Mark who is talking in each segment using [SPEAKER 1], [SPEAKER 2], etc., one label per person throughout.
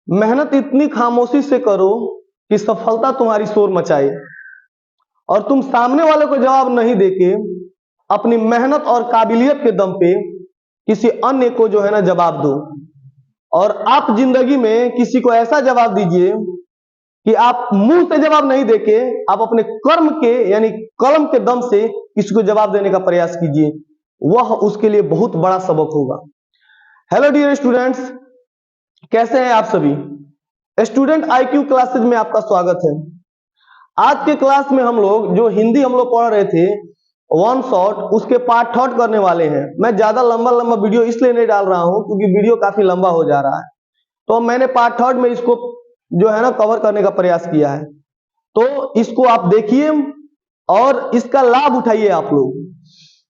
[SPEAKER 1] मेहनत इतनी खामोशी से करो कि सफलता तुम्हारी शोर मचाए, और तुम सामने वाले को जवाब नहीं देके अपनी मेहनत और काबिलियत के दम पे किसी अन्य को जो है ना जवाब दो। और आप जिंदगी में किसी को ऐसा जवाब दीजिए कि आप मुंह से जवाब नहीं देके आप अपने कर्म के यानी कलम के दम से किसी को जवाब देने का प्रयास कीजिए, वह उसके लिए बहुत बड़ा सबक होगा। हेलो डियर स्टूडेंट्स, कैसे हैं आप सभी? स्टूडेंट आईक्यू क्लासेज में आपका स्वागत है। आज के क्लास में हम लोग जो हिंदी हम लोग पढ़ रहे थे वन शॉट, उसके पार्ट थर्ड करने वाले हैं। मैं ज्यादा लंबा लंबा वीडियो इसलिए नहीं डाल रहा हूं क्योंकि वीडियो काफी लंबा हो जा रहा है, तो मैंने पार्ट थर्ड में इसको जो है ना कवर करने का प्रयास किया है। तो इसको आप देखिए और इसका लाभ उठाइए आप लोग,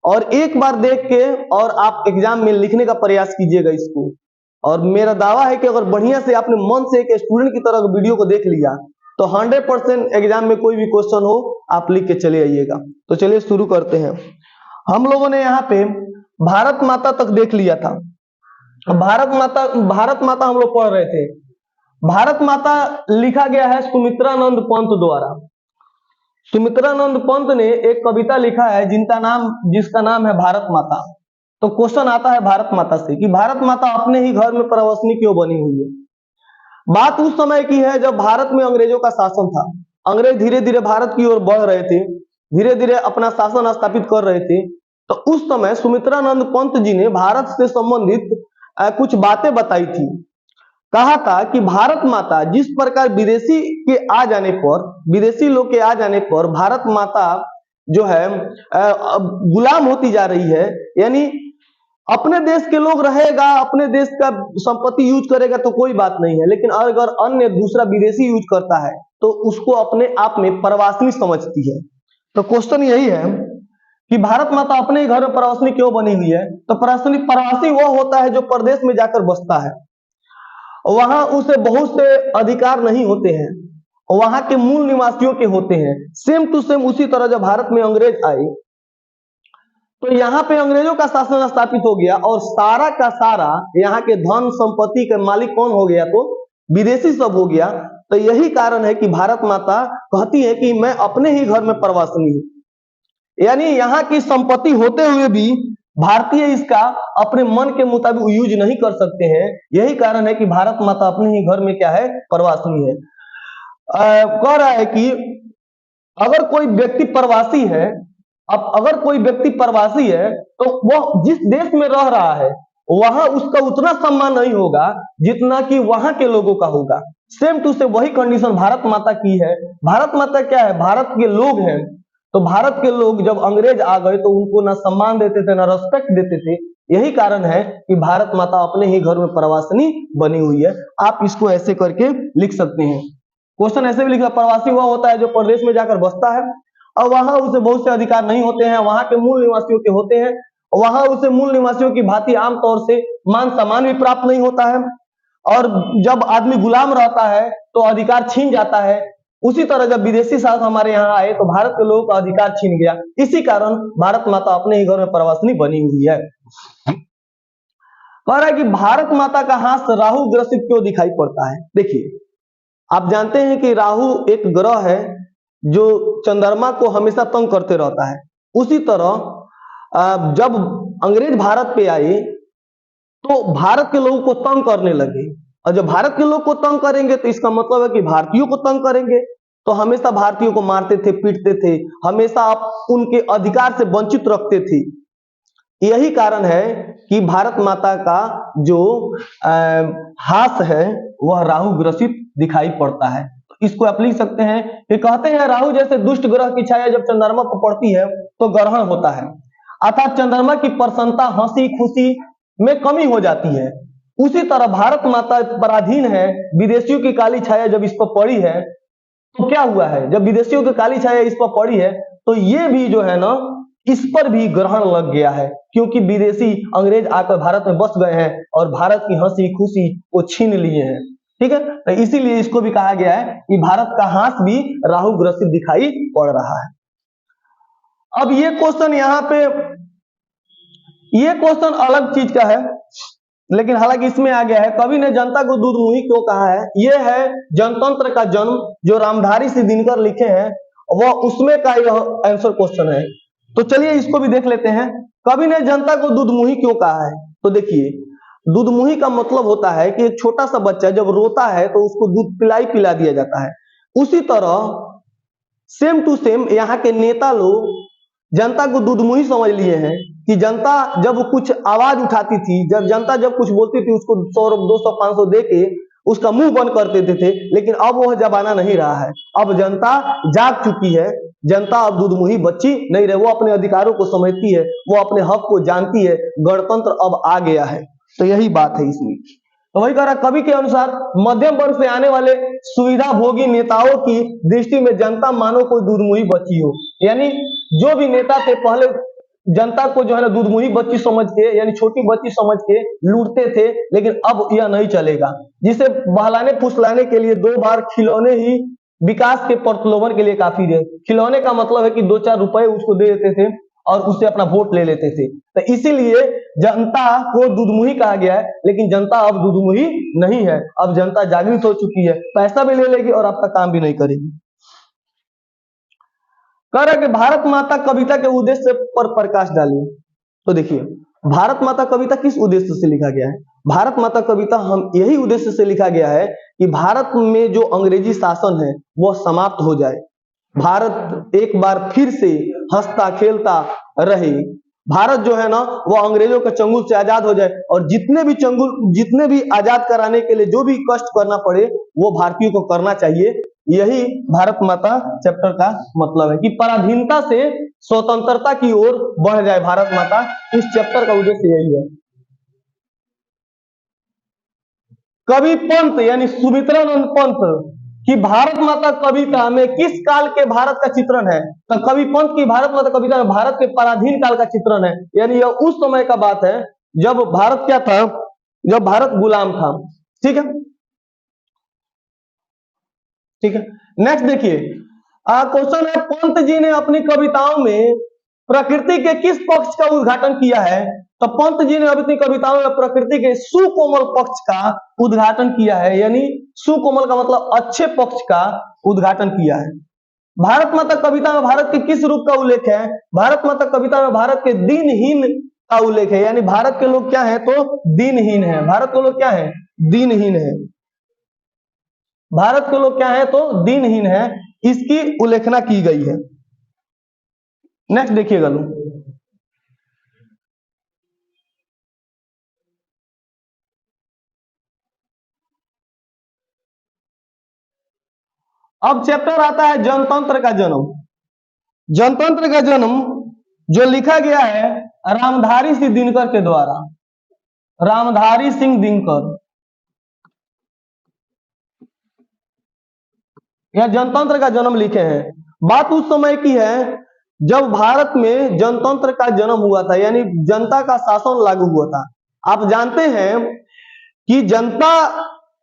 [SPEAKER 1] और एक बार देख के और आप एग्जाम में लिखने का प्रयास कीजिएगा इसको। और मेरा दावा है कि अगर बढ़िया से आपने मन से एक स्टूडेंट की तरह वीडियो को देख लिया तो 100% एग्जाम में कोई भी क्वेश्चन हो आप लिख के चले आइएगा। तो चलिए शुरू करते हैं। हम लोगों ने यहाँ पे भारत माता तक देख लिया था। भारत माता हम लोग पढ़ रहे थे। भारत माता लिखा गया है सुमित्रानंद पंत द्वारा। सुमित्रानंद पंत ने एक कविता लिखा है जिसका नाम है भारत माता। तो क्वेश्चन आता है भारत माता से कि भारत माता अपने ही घर में प्रवसनी क्यों बनी हुई है। बात उस समय की है जब भारत में अंग्रेजों का शासन था। अंग्रेज धीरे धीरे भारत की ओर बढ़ रहे थे, धीरे धीरे अपना शासन स्थापित कर रहे थे। तो उस समय सुमित्रानंद पंत जी ने भारत से संबंधित कुछ बातें बताई थी। कहा था कि भारत माता जिस प्रकार विदेशी लोग के आ जाने पर भारत माता जो है गुलाम होती जा रही है, यानी अपने देश के लोग रहेगा, अपने देश का संपत्ति यूज करेगा तो कोई बात नहीं है, लेकिन अगर अन्य दूसरा विदेशी यूज करता है तो उसको अपने आप में परवासनी समझती है। तो क्वेश्चन यही है कि भारत माता अपने घर में परवासनी क्यों बनी हुई है। तो परवासी वो होता है जो परदेश में जाकर बसता है, वहां उसे बहुत से अधिकार नहीं होते हैं, वहां के मूल निवासियों के होते हैं। सेम टू सेम उसी तरह जब भारत में अंग्रेज आए तो यहाँ पे अंग्रेजों का शासन स्थापित हो गया और सारा का सारा यहाँ के धन संपत्ति के मालिक कौन हो गया? तो विदेशी सब हो गया। तो यही कारण है कि भारत माता कहती है कि मैं अपने ही घर में प्रवासनी हूँ, यानी यहाँ की संपत्ति होते हुए भी भारतीय इसका अपने मन के मुताबिक यूज नहीं कर सकते हैं। यही कारण है कि भारत माता अपने ही घर में क्या है? प्रवासनी है। कह रहा है कि अगर कोई व्यक्ति प्रवासी है, अगर कोई व्यक्ति प्रवासी है तो वह जिस देश में रह रहा है वहां उसका उतना सम्मान नहीं होगा जितना कि वहां के लोगों का होगा। सेम टू सेम वही कंडीशन भारत माता की है। भारत माता क्या है? भारत के लोग हैं। तो भारत के लोग जब अंग्रेज आ गए तो उनको ना सम्मान देते थे ना रेस्पेक्ट देते थे। यही कारण है कि भारत माता अपने ही घर में प्रवासनी बनी हुई है। आप इसको ऐसे करके लिख सकते हैं। क्वेश्चन ऐसे भी लिखा, प्रवासी वह होता है जो प्रदेश में जाकर बसता है और वहां उसे बहुत से अधिकार नहीं होते हैं, वहां के मूल निवासियों के होते हैं। वहां उसे मूल निवासियों की भांति आमतौर से मान सम्मान भी प्राप्त नहीं होता है, और जब आदमी गुलाम रहता है तो अधिकार छीन जाता है। उसी तरह जब विदेशी शासक हमारे यहाँ आए तो भारत के लोगों का अधिकार छीन गया। इसी कारण भारत माता अपने ही घर में प्रवासनी बनी हुई है। कह रहा है कि भारत माता का हाथ राहु ग्रसित क्यों दिखाई पड़ता है। देखिए, आप जानते हैं कि राहु एक ग्रह है जो चंद्रमा को हमेशा तंग करते रहता है। उसी तरह जब अंग्रेज भारत पे आए तो भारत के लोगों को तंग करने लगे, और जब भारत के लोग को तंग करेंगे तो इसका मतलब है कि भारतीयों को तंग करेंगे। तो हमेशा भारतीयों को मारते थे, पीटते थे, हमेशा आप उनके अधिकार से वंचित रखते थे। यही कारण है कि भारत माता का जो हाथ है वह राहु ग्रसित दिखाई पड़ता है। इसको आप लिख सकते हैं कि कहते हैं राहु जैसे दुष्ट ग्रह की छाया जब चंद्रमा पर पड़ती है तो ग्रहण होता है, अर्थात चंद्रमा की प्रसन्नता, हंसी खुशी में कमी हो जाती है। उसी तरह भारत माता पराधीन है, विदेशियों की काली छाया जब इस पर पड़ी है तो क्या हुआ है? जब विदेशियों की काली छाया इस पर पड़ी है तो ये भी जो है ना इस पर भी ग्रहण लग गया है, क्योंकि विदेशी अंग्रेज आकर भारत में बस गए हैं और भारत की हंसी खुशी को छीन लिए हैं। ठीक है, तो इसीलिए इसको भी कहा गया है कि भारत का हाथ भी राहु ग्रसित दिखाई पड़ रहा है। अब ये क्वेश्चन यहाँ पे, ये क्वेश्चन अलग चीज का है। लेकिन हालांकि इसमें आ गया है, कवि ने जनता को दूध मुही क्यों कहा है। यह है जनतंत्र का जन्म जो रामधारी सिंह दिनकर लिखे हैं, वह उसमें का यह आंसर क्वेश्चन है। तो चलिए इसको भी देख लेते हैं। कवि ने जनता को दूध मुही क्यों कहा है। तो देखिए, दूध मुही का मतलब होता है कि एक छोटा सा बच्चा जब रोता है तो उसको दूध पिला दिया जाता है। उसी तरह सेम टू सेम यहाँ के नेता लोग जनता को दूध मुही समझ लिए हैं कि जनता जब कुछ आवाज उठाती थी, जब जनता जब कुछ बोलती थी, उसको 100, 200, 500 दे के उसका मुंह बंद कर देते थे। लेकिन अब वह जमाना नहीं रहा है। अब जनता जाग चुकी है। जनता अब दूध मुही बच्ची नहीं रहे, वो अपने अधिकारों को समझती है, वो अपने हक को जानती है। गणतंत्र अब आ गया है। तो यही बात है इसमें। तो वही कह रहा, कवि के अनुसार मध्यम वर्ग से आने वाले सुविधा भोगी नेताओं की दृष्टि में जनता मानो कोई दूध मुही बच्ची हो। यानी जो भी नेता थे पहले जनता को जो है ना दूध मुही बच्ची समझ के, यानी छोटी बच्ची समझ के लूटते थे। लेकिन अब यह नहीं चलेगा। जिसे बहलाने फुसलाने के लिए 2 बार खिलौने ही विकास के प्रलोभन के लिए काफी है। खिलौने का मतलब है कि 2-4 रुपए उसको दे देते थे और उससे अपना वोट ले लेते थे। तो इसीलिए जनता को दूधमुही कहा गया है। लेकिन जनता अब दूधमुही नहीं है। अब जनता जागृत हो चुकी है, पैसा भी ले लेगी और आपका काम भी नहीं करेगी। कह रहा कि भारत माता कविता के उद्देश्य पर प्रकाश डालिए। तो देखिए, भारत माता कविता किस उद्देश्य से लिखा गया है। भारत माता कविता हम यही उद्देश्य से लिखा गया है कि भारत में जो अंग्रेजी शासन है वह समाप्त हो जाए, भारत एक बार फिर से हंसता खेलता रहे। भारत जो है ना वो अंग्रेजों के चंगुल से आजाद हो जाए, और जितने भी आजाद कराने के लिए जो भी कष्ट करना पड़े वो भारतीयों को करना चाहिए। यही भारत माता चैप्टर का मतलब है कि पराधीनता से स्वतंत्रता की ओर बढ़ जाए भारत माता। इस चैप्टर का उद्देश्य यही है। कवि पंत यानी सुमित्रानंद पंत कि भारत माता कविता में किस काल के भारत का चित्रण है। तो कवि पंत की भारत माता कविता में भारत के पराधीन काल का चित्रण है। यानी यह उस समय का बात है जब भारत क्या था, जब भारत गुलाम था। ठीक है, ठीक है। नेक्स्ट देखिए, क्वेश्चन है, पंत जी ने अपनी कविताओं में प्रकृति के किस पक्ष का उद्घाटन किया है। तो पंत जी ने अपनी कविताओं में प्रकृति के सुकोमल पक्ष का उद्घाटन किया है। यानी सुकोमल का मतलब अच्छे पक्ष का उद्घाटन किया है। भारत माता कविता में भारत के किस रूप का उल्लेख है। भारत माता कविता में भारत के दीनहीन का उल्लेख है। यानी भारत के लोग क्या है तो दीनहीन है। भारत के लोग क्या है, दीनहीन है। भारत के लोग क्या है तो दीनहीन है, इसकी उल्लेखना की गई है। नेक्स्ट देखिएगा लोग, अब चैप्टर आता है जनतंत्र का जन्म। जनतंत्र का जन्म जो लिखा गया है रामधारी सिंह दिनकर के द्वारा। रामधारी सिंह दिनकर, यह जनतंत्र का जन्म लिखे हैं। बात उस समय की है जब भारत में जनतंत्र का जन्म हुआ था, यानी जनता का शासन लागू हुआ था। आप जानते हैं कि जनता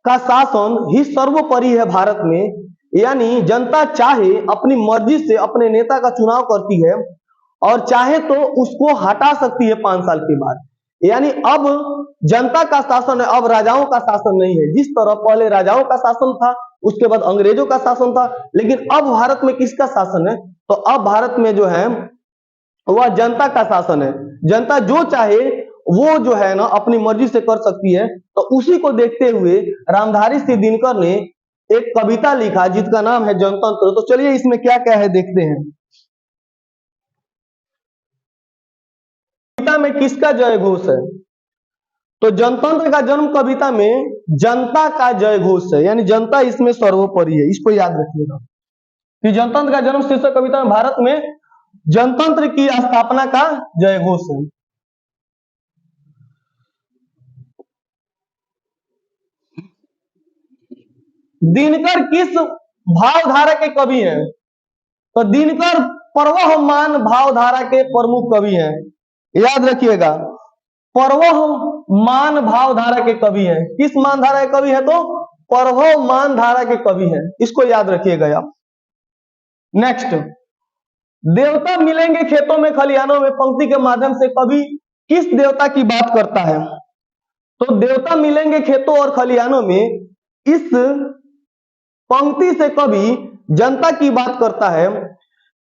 [SPEAKER 1] का शासन ही सर्वोपरि है भारत में। यानी जनता चाहे अपनी मर्जी से अपने नेता का चुनाव करती है और चाहे तो उसको हटा सकती है 5 साल के बाद। यानी अब जनता का शासन है, अब राजाओं का शासन नहीं है। जिस तरह पहले राजाओं का शासन था, उसके बाद अंग्रेजों का शासन था, लेकिन अब भारत में किसका शासन है। तो अब भारत में जो है वह जनता का शासन है। जनता जो चाहे वो जो है ना अपनी मर्जी से कर सकती है। तो उसी को देखते हुए रामधारी सिंह दिनकर ने एक कविता लिखा जिसका नाम है जनतंत्र। तो चलिए इसमें क्या क्या है देखते हैं। कविता में किसका जय घोष है। तो जनतंत्र का जन्म कविता में जनता का जय घोष है, यानी जनता इसमें सर्वोपरि है। इसको याद रखिएगा कि जनतंत्र का जन्म शीर्षक कविता में भारत में जनतंत्र की स्थापना का जय घोष है। दिनकर किस भावधारा के कवि हैं। तो दिनकर परवहमान भावधारा के प्रमुख कवि हैं। याद रखिएगा, परवहमान भावधारा के कवि हैं। किस मान धारा के कवि हैं तो परवहमान धारा के कवि हैं। इसको याद रखिएगा आप। नेक्स्ट, देवता मिलेंगे खेतों में खलिहानों में पंक्ति के माध्यम से कवि किस देवता की बात करता है। तो देवता मिलेंगे खेतों और खलिहानों में, इस पंक्ति से कवि जनता की बात करता है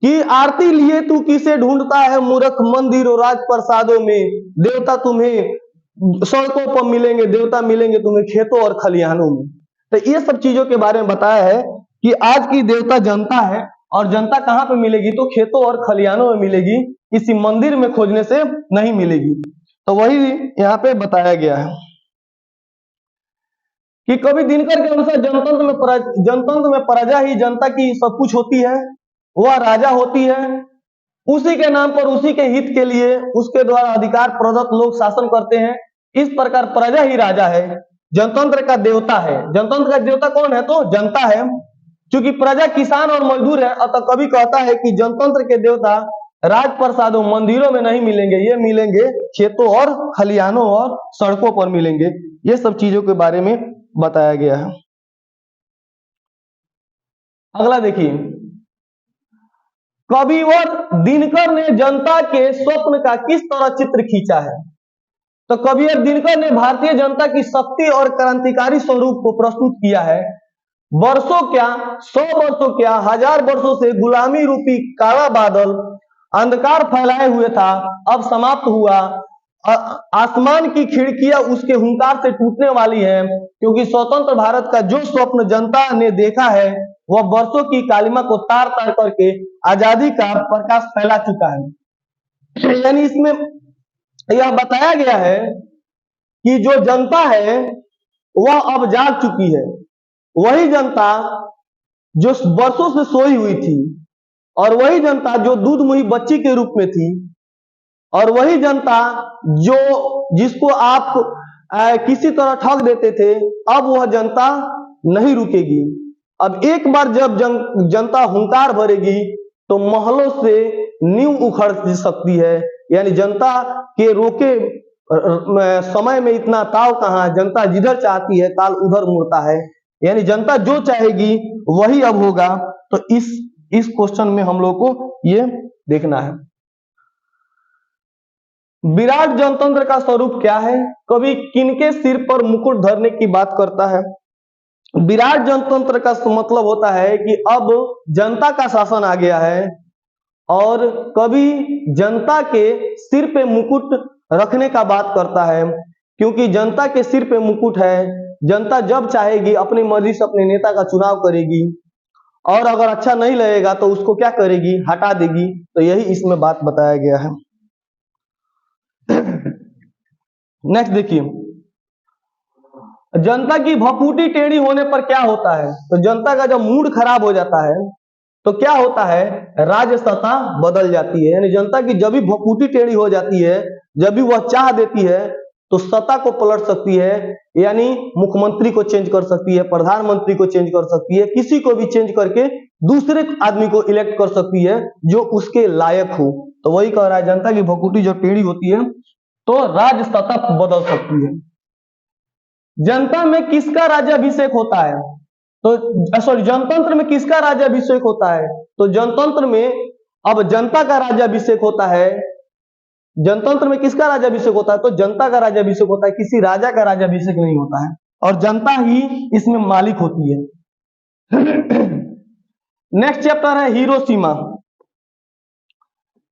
[SPEAKER 1] कि आरती लिए तू किसे ढूंढता है मूर्ख, मंदिर और राज प्रसादों में देवता तुम्हें सड़कों पर मिलेंगे, देवता मिलेंगे तुम्हें खेतों और खलिहानों में। तो ये सब चीजों के बारे में बताया है कि आज की देवता जनता है, और जनता कहाँ पे मिलेगी, तो खेतों और खलिहानों में मिलेगी, किसी मंदिर में खोजने से नहीं मिलेगी। तो वही यहाँ पे बताया गया है कि कवि दिनकर के अनुसार जनतंत्र में प्रजा ही जनता की सब कुछ होती है, वह राजा होती है, उसी के नाम पर उसी के हित के लिए उसके द्वारा अधिकार प्रदत्त लोग शासन करते हैं। इस प्रकार प्रजा ही राजा है, जनतंत्र का देवता है। जनतंत्र का देवता कौन है, तो जनता है। क्योंकि प्रजा किसान और मजदूर है, अतः कवि कहता है कि जनतंत्र के देवता राजप्रसादों मंदिरों में नहीं मिलेंगे, ये मिलेंगे खेतों और खलिहानों और सड़कों पर मिलेंगे। ये सब चीजों के बारे में बताया गया है। अगला देखिए, कविवर दिनकर ने जनता के स्वप्न का किस तरह चित्र खींचा है। तो कविवर दिनकर ने भारतीय जनता की शक्ति और क्रांतिकारी स्वरूप को प्रस्तुत किया है। वर्षों क्या, 100 वर्षों क्या, 1000 वर्षों से गुलामी रूपी काला बादल अंधकार फैलाए हुए था, अब समाप्त हुआ। आसमान की खिड़कियां उसके हुंकार से टूटने वाली हैं, क्योंकि स्वतंत्र भारत का जो स्वप्न जनता ने देखा है वह वर्षों की कालिमा को तार तार करके आजादी का प्रकाश फैला चुका है। यानी इसमें यह बताया गया है कि जो जनता है वह अब जाग चुकी है। वही जनता जो वर्षों से सोई हुई थी, और वही जनता जो दूध मुही बच्ची के रूप में थी, और वही जनता जो जिसको आप किसी तरह ठग देते थे, अब वह जनता नहीं रुकेगी। अब एक बार जब जनता हुंकार भरेगी तो महलों से नींव उखड़ सकती है। यानी जनता के रोके समय में इतना ताव कहाँ, जनता जिधर चाहती है ताल उधर मुड़ता है। यानी जनता जो चाहेगी वही अब होगा। तो इस क्वेश्चन में हम लोग को ये देखना है। विराट जनतंत्र का स्वरूप क्या है, कवि किनके सिर पर मुकुट धरने की बात करता है। विराट जनतंत्र का मतलब होता है कि अब जनता का शासन आ गया है, और कवि जनता के सिर पे मुकुट रखने का बात करता है। क्योंकि जनता के सिर पे मुकुट है, जनता जब चाहेगी अपनी मर्जी से अपने नेता का चुनाव करेगी, और अगर अच्छा नहीं लगेगा तो उसको क्या करेगी, हटा देगी। तो यही इसमें बात बताया गया है। नेक्स्ट देखिए, जनता की भपूटी टेढ़ी होने पर क्या होता है। तो जनता का जब मूड खराब हो जाता है तो क्या होता है, राज्य सत्ता बदल जाती है। यानी जनता की जब भी भपूटी टेढ़ी हो जाती है, जब भी वह चाह देती है तो सत्ता को पलट सकती है। यानी मुख्यमंत्री को चेंज कर सकती है, प्रधानमंत्री को चेंज कर सकती है, किसी को भी चेंज करके दूसरे आदमी को इलेक्ट कर सकती है जो उसके लायक हो। तो वही कह रहा है, जनता की भपूटी जब टेढ़ी होती है तो राज्य सत्ता बदल सकती है। जनता में किसका राज्याभिषेक होता है, तो सॉरी जनतंत्र में किसका राज्याभिषेक होता है। तो जनतंत्र में अब जनता का राज्याभिषेक होता है। जनतंत्र में किसका राज्याभिषेक होता है, तो जनता का राज्याभिषेक होता है, किसी राजा का राज्याभिषेक नहीं होता है, और जनता ही इसमें मालिक होती है। नेक्स्ट चैप्टर है हिरोशिमा।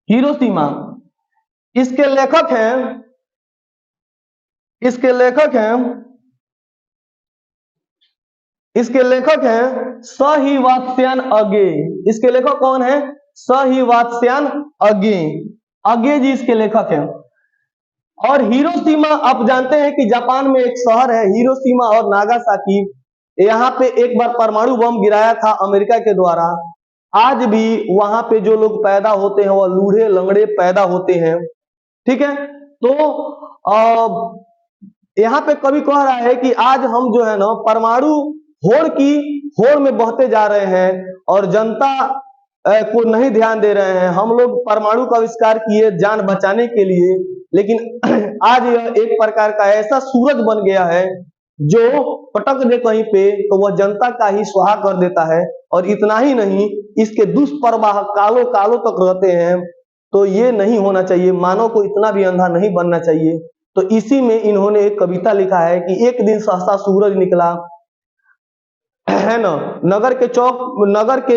[SPEAKER 1] हिरोशिमा, इसके लेखक हैं सहीवात्स्यायन अगे। इसके लेखक कौन है, सहीवात्स्यायन अगे। अगे जी इसके लेखक हैं। और हिरोशिमा आप जानते हैं कि जापान में एक शहर है हिरोशिमा और नागासाकी। यहाँ पे एक बार परमाणु बम गिराया था अमेरिका के द्वारा। आज भी वहां पे जो लोग पैदा होते हैं वह लूढ़े लंगड़े पैदा होते हैं। ठीक है, तो यहाँ पे कवि कह रहा है कि आज हम जो है ना परमाणु होड़ की होड़ में बहते जा रहे हैं, और जनता को नहीं ध्यान दे रहे हैं। हम लोग परमाणु का आविष्कार किए जान बचाने के लिए, लेकिन आज यह एक प्रकार का ऐसा सूरज बन गया है जो पटक दे कहीं पे तो वह जनता का ही स्वाहा कर देता है। और इतना ही नहीं, इसके दुष्प्रभाव कालों कालों तक रहते हैं। तो ये नहीं होना चाहिए, मानव को इतना भी अंधा नहीं बनना चाहिए तो इसी में इन्होंने एक कविता लिखा है कि एक दिन सहसा सूरज निकला, है ना, नगर के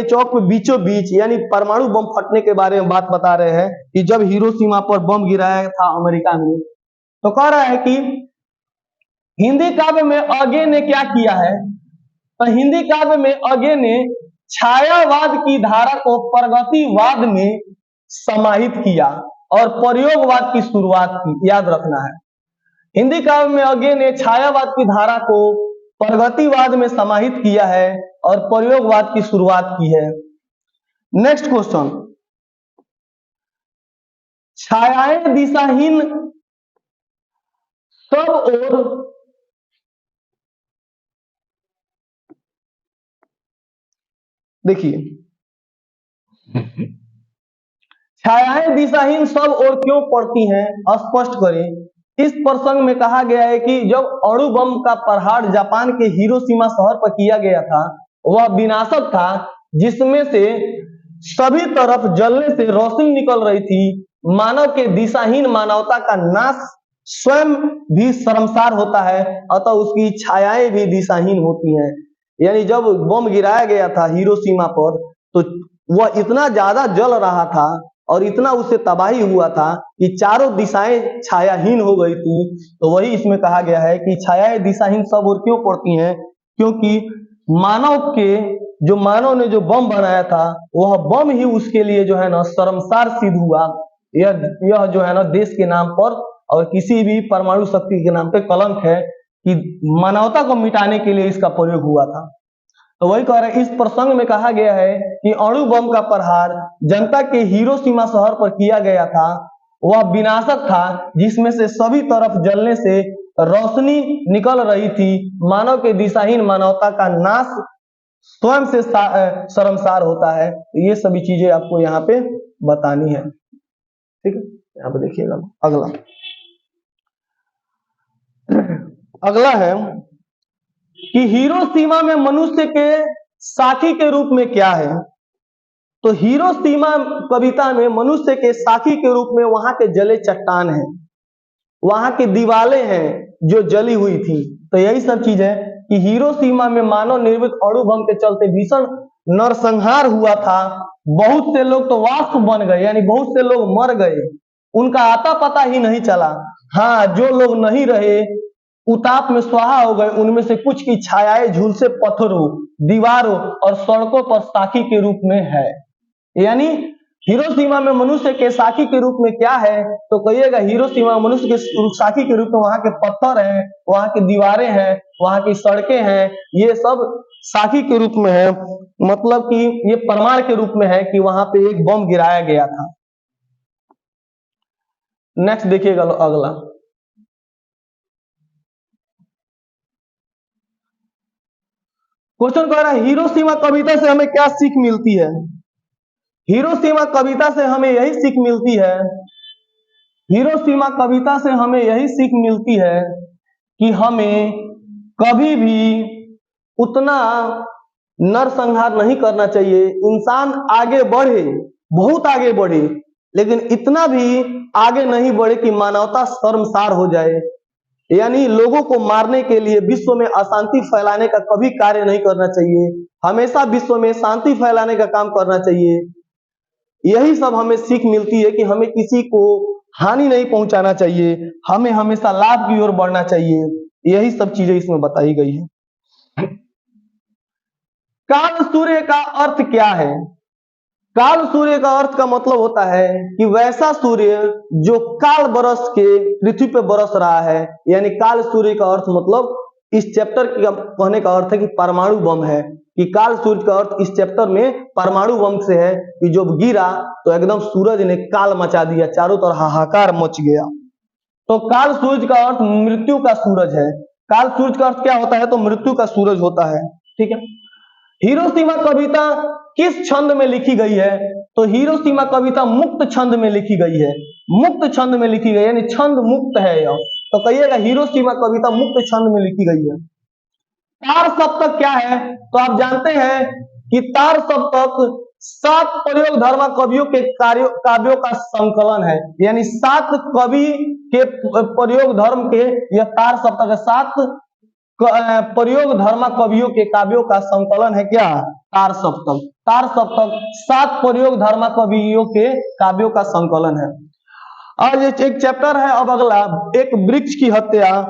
[SPEAKER 1] चौक में बीचों बीच, यानी परमाणु बम फटने के बारे में बात बता रहे हैं कि जब हिरोशिमा पर बम गिराया था अमेरिका में। तो कह रहा है कि हिंदी काव्य में अगे ने क्या किया है, तो हिंदी काव्य में अगे ने छायावाद की धारा को प्रगतिवाद में समाहित किया और प्रयोगवाद की शुरुआत की। याद रखना है, हिंदी काव्य में अगे ने छायावाद की धारा को प्रगतिवाद में समाहित किया है और प्रयोगवाद की शुरुआत की है। नेक्स्ट क्वेश्चन, छायाएं दिशाहीन सब और देखिए, छायाएं दिशाहीन सब और क्यों पड़ती हैं, स्पष्ट करें। इस प्रसंग में कहा गया है कि जब अणु बम का प्रहार जापान के हिरोशिमा शहर पर किया गया था, वह विनाशक था, जिसमें से सभी तरफ जलने से रोशनी निकल रही थी। मानव के दिशाहीन मानवता का नाश स्वयं भी शर्मसार होता है, अतः उसकी छायाएं भी दिशाहीन होती हैं। यानी जब बम गिराया गया था हिरोशिमा पर, तो वह इतना ज्यादा जल रहा था और इतना उससे तबाही हुआ था कि चारों दिशाएं छायाहीन हो गई थी। तो वही इसमें कहा गया है कि छायाएं दिशाहीन सब और क्यों पड़ती हैं, क्योंकि मानव ने जो बम बनाया था, वह बम ही उसके लिए जो है ना शर्मसार सिद्ध हुआ। यह जो है ना देश के नाम पर और किसी भी परमाणु शक्ति के नाम पे कलंक है कि मानवता को मिटाने के लिए इसका प्रयोग हुआ था। तो वही कह रहे हैं, इस प्रसंग में कहा गया है कि अणु बम का प्रहार जनता के हिरोशिमा शहर पर किया गया था, वह विनाशक था, जिसमें से सभी तरफ जलने से रोशनी निकल रही थी। मानव के दिशाहीन मानवता का नाश स्वयं से शर्मसार होता है। तो ये सभी चीजें आपको यहाँ पे बतानी है, ठीक है। यहाँ पे देखिएगा, अगला है कि हिरोशिमा में मनुष्य के साथी के रूप में क्या है। तो हिरोशिमा कविता में मनुष्य के साथी के रूप में वहां के जले चट्टान हैं, वहां की दीवारें हैं जो जली हुई थी। तो यही सब चीज है कि हिरोशिमा में मानव निर्मित अणु बम के चलते भीषण नरसंहार हुआ था। बहुत से लोग तो वाष्प बन गए, यानी बहुत से लोग मर गए, उनका आता पता ही नहीं चला। हाँ, जो लोग नहीं रहे उताप में स्वाहा हो गए, उनमें से कुछ की छायाएं झुलसे पत्थरों, दीवारों और सड़कों पर साथी के रूप में है। यानी हिरोशिमा में मनुष्य के साथी के रूप में क्या है, तो कहिएगा हिरोशिमा मनुष्य के साथी के रूप में वहां के पत्थर हैं, वहां की दीवारें हैं, वहां की सड़कें हैं, ये सब साथी के रूप में है। मतलब कि ये प्रमाण के रूप में है कि वहां पे एक बम गिराया गया था। नेक्स्ट देखिएगा अगला, क्वेश्चन कह रहा है हिरोशिमा कविता से हमें क्या सीख मिलती है। हिरोशिमा कविता से हमें यही सीख मिलती है, हिरोशिमा कविता से हमें यही सीख मिलती है कि हमें कभी भी उतना नरसंहार नहीं करना चाहिए। इंसान आगे बढ़े, बहुत आगे बढ़े, लेकिन इतना भी आगे नहीं बढ़े कि मानवता शर्मसार हो जाए। यानी लोगों को मारने के लिए, विश्व में अशांति फैलाने का कभी कार्य नहीं करना चाहिए। हमेशा विश्व में शांति फैलाने का काम करना चाहिए। यही सब हमें सीख मिलती है कि हमें किसी को हानि नहीं पहुंचाना चाहिए, हमें हमेशा लाभ की ओर बढ़ना चाहिए। यही सब चीजें इसमें बताई गई है। काल सूर्य का अर्थ क्या है। काल सूर्य का अर्थ का मतलब होता है कि वैसा सूर्य जो काल बरस के पृथ्वी पे बरस रहा है। यानी काल सूर्य का अर्थ मतलब इस चैप्टर का कहने का अर्थ है कि परमाणु बम है, कि काल सूर्य का अर्थ इस चैप्टर में परमाणु बम से है कि जब गिरा तो एकदम सूरज ने काल मचा दिया, चारों तरफ हाहाकार मच गया। तो काल सूरज का अर्थ मृत्यु का सूरज है। काल सूरज का अर्थ क्या होता है, तो मृत्यु का सूरज होता है, ठीक है। हिरोशिमा कविता किस छंद में लिखी गई है, तो हिरोशिमा कविता मुक्त छंद में लिखी गई है। मुक्त छंद में लिखी गई, यानी छंद मुक्त है यह। तो कहिएगा हिरोशिमा कविता मुक्त छंद में लिखी गई है। तार सप्तक क्या है, तो आप जानते हैं कि तार सप्तक 7 प्रयोग धर्मा कवियों के काव्यों का संकलन है। यानी 7 कवि के प्रयोग धर्म के यह तार सप्तक 7 प्रयोग धर्म कवियों के काव्यों का संकलन है क्या? तार सप्तक। तार सप्तक 7 प्रयोग धर्म कवियों के काव्यों का संकलन है। और ये एक चैप्टर है अब अगला, एक वृक्ष की हत्या,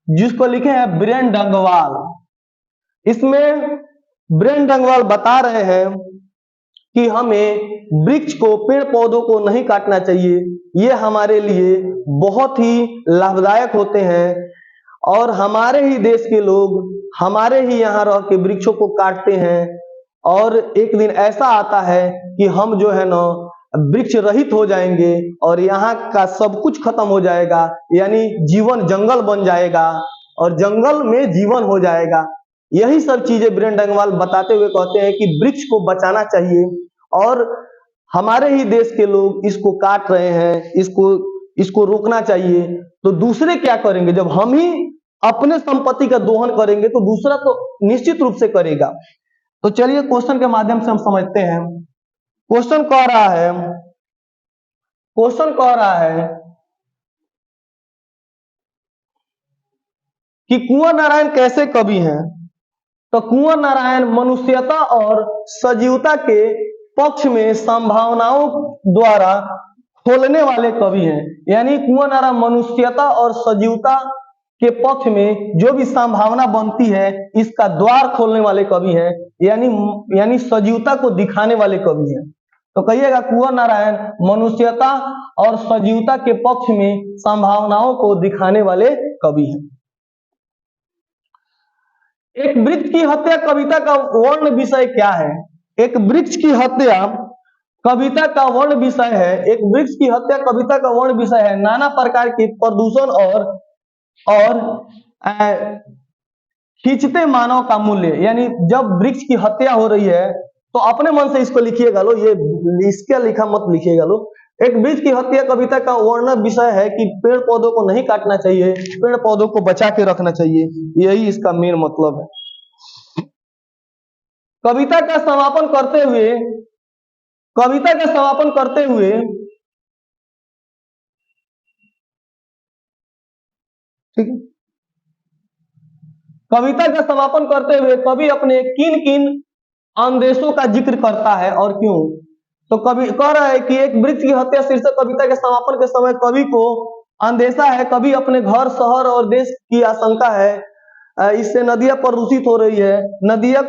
[SPEAKER 1] जिसको लिखे हैं बीरेन डंगवाल। इसमें बीरेन डंगवाल बता रहे हैं कि हमें वृक्ष को, पेड़ पौधों को नहीं काटना चाहिए, ये हमारे लिए बहुत ही लाभदायक होते हैं। और हमारे ही देश के लोग हमारे ही यहाँ रह के वृक्षों को काटते हैं, और एक दिन ऐसा आता है कि हम जो है ना वृक्ष रहित हो जाएंगे और यहाँ का सब कुछ खत्म हो जाएगा, यानी जीवन जंगल बन जाएगा और जंगल में जीवन हो जाएगा। यही सब चीजें बीरेन डंगवाल बताते हुए कहते हैं कि वृक्ष को बचाना चाहिए, और हमारे ही देश के लोग इसको काट रहे हैं, इसको रोकना चाहिए। तो दूसरे क्या करेंगे? जब हम ही अपने संपत्ति का दोहन करेंगे तो दूसरा तो निश्चित रूप से करेगा। तो चलिए क्वेश्चन के माध्यम से हम समझते हैं। क्वेश्चन कह रहा है कि कुंवर नारायण कैसे कवि हैं? तो कुंवर नारायण मनुष्यता और सजीवता के पक्ष में संभावनाओं द्वारा खोलने वाले कवि हैं। यानी कुंवर नारायण मनुष्यता और सजीवता के पक्ष में जो भी संभावना बनती है, इसका द्वार खोलने वाले कवि हैं, यानी सजीवता को दिखाने वाले कवि हैं। तो कहिएगा कुंवर नारायण मनुष्यता और सजीवता के पक्ष में संभावनाओं को दिखाने वाले कवि हैं। एक वृक्ष की हत्या कविता का वर्ण विषय क्या है? एक वृक्ष की हत्या कविता का वर्ण विषय है। एक वृक्ष की हत्या कविता का वर्ण विषय है नाना प्रकार की प्रदूषण और खींचते मानव का मूल्य। यानी जब वृक्ष की हत्या हो रही है तो अपने मन से इसको लिखिएगा लो, ये इसके लिखा मत लिखिएगा लो। एक वृक्ष की हत्या कविता का वर्ण विषय है कि पेड़ पौधों को नहीं काटना चाहिए, पेड़ पौधों को बचा के रखना चाहिए, यही इसका मेन मतलब है। कविता का समापन करते हुए ठीक है, कविता का समापन करते हुए कवि अपने किन किन अंदेशों का जिक्र करता है और क्यों? तो कवि कह रहा है कि एक वृक्ष की हत्या शीर्षक कविता के समापन के समय कवि को अंदेशा है, कवि अपने घर, शहर और देश की आशंका है, इससे नदियां प्रदूषित हो रही है, नदियां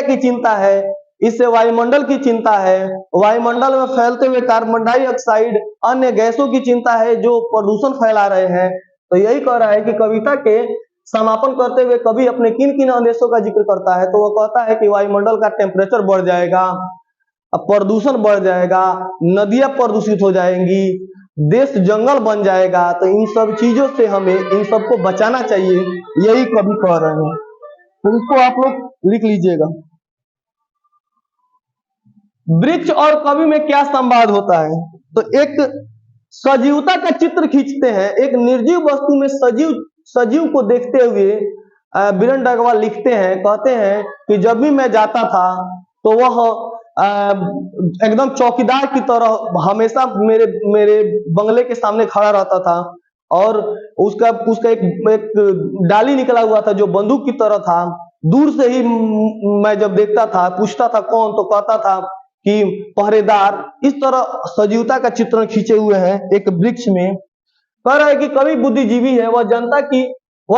[SPEAKER 1] की चिंता है, इससे वायुमंडल की चिंता है, वायुमंडल में फैलते हुए कार्बन डाइऑक्साइड, अन्य गैसों की चिंता है जो प्रदूषण फैला रहे हैं। तो यही कह रहा है कि कविता के समापन करते हुए कवि अपने किन किन आदेशों का जिक्र करता है। तो वो कहता है कि वायुमंडल का टेम्परेचर बढ़ जाएगा, प्रदूषण बढ़ जाएगा, नदियां प्रदूषित हो जाएंगी, देश जंगल बन जाएगा। तो इन सब चीजों से हमें इन सबको बचाना चाहिए, यही कवि कह रहे हैं। तो इसको आप लोग लिख लीजिएगा। वृक्ष और कवि में क्या संवाद होता है? तो एक सजीवता का चित्र खींचते हैं, एक निर्जीव वस्तु में सजीव को देखते हुए बीरेन डंगवाल लिखते हैं, कहते हैं कि जब भी मैं जाता था तो वह एकदम चौकीदार की तरह हमेशा मेरे बंगले के सामने खड़ा रहता था, और उसका एक डाली निकला हुआ था जो बंदूक की तरह था। दूर से ही मैं जब देखता था, पूछता था कौन, तो कहता था कि पहरेदार। इस तरह सजीवता का चित्रण खींचे हुए हैं एक वृक्ष में। कह रहा है कि कवि बुद्धिजीवी है, वह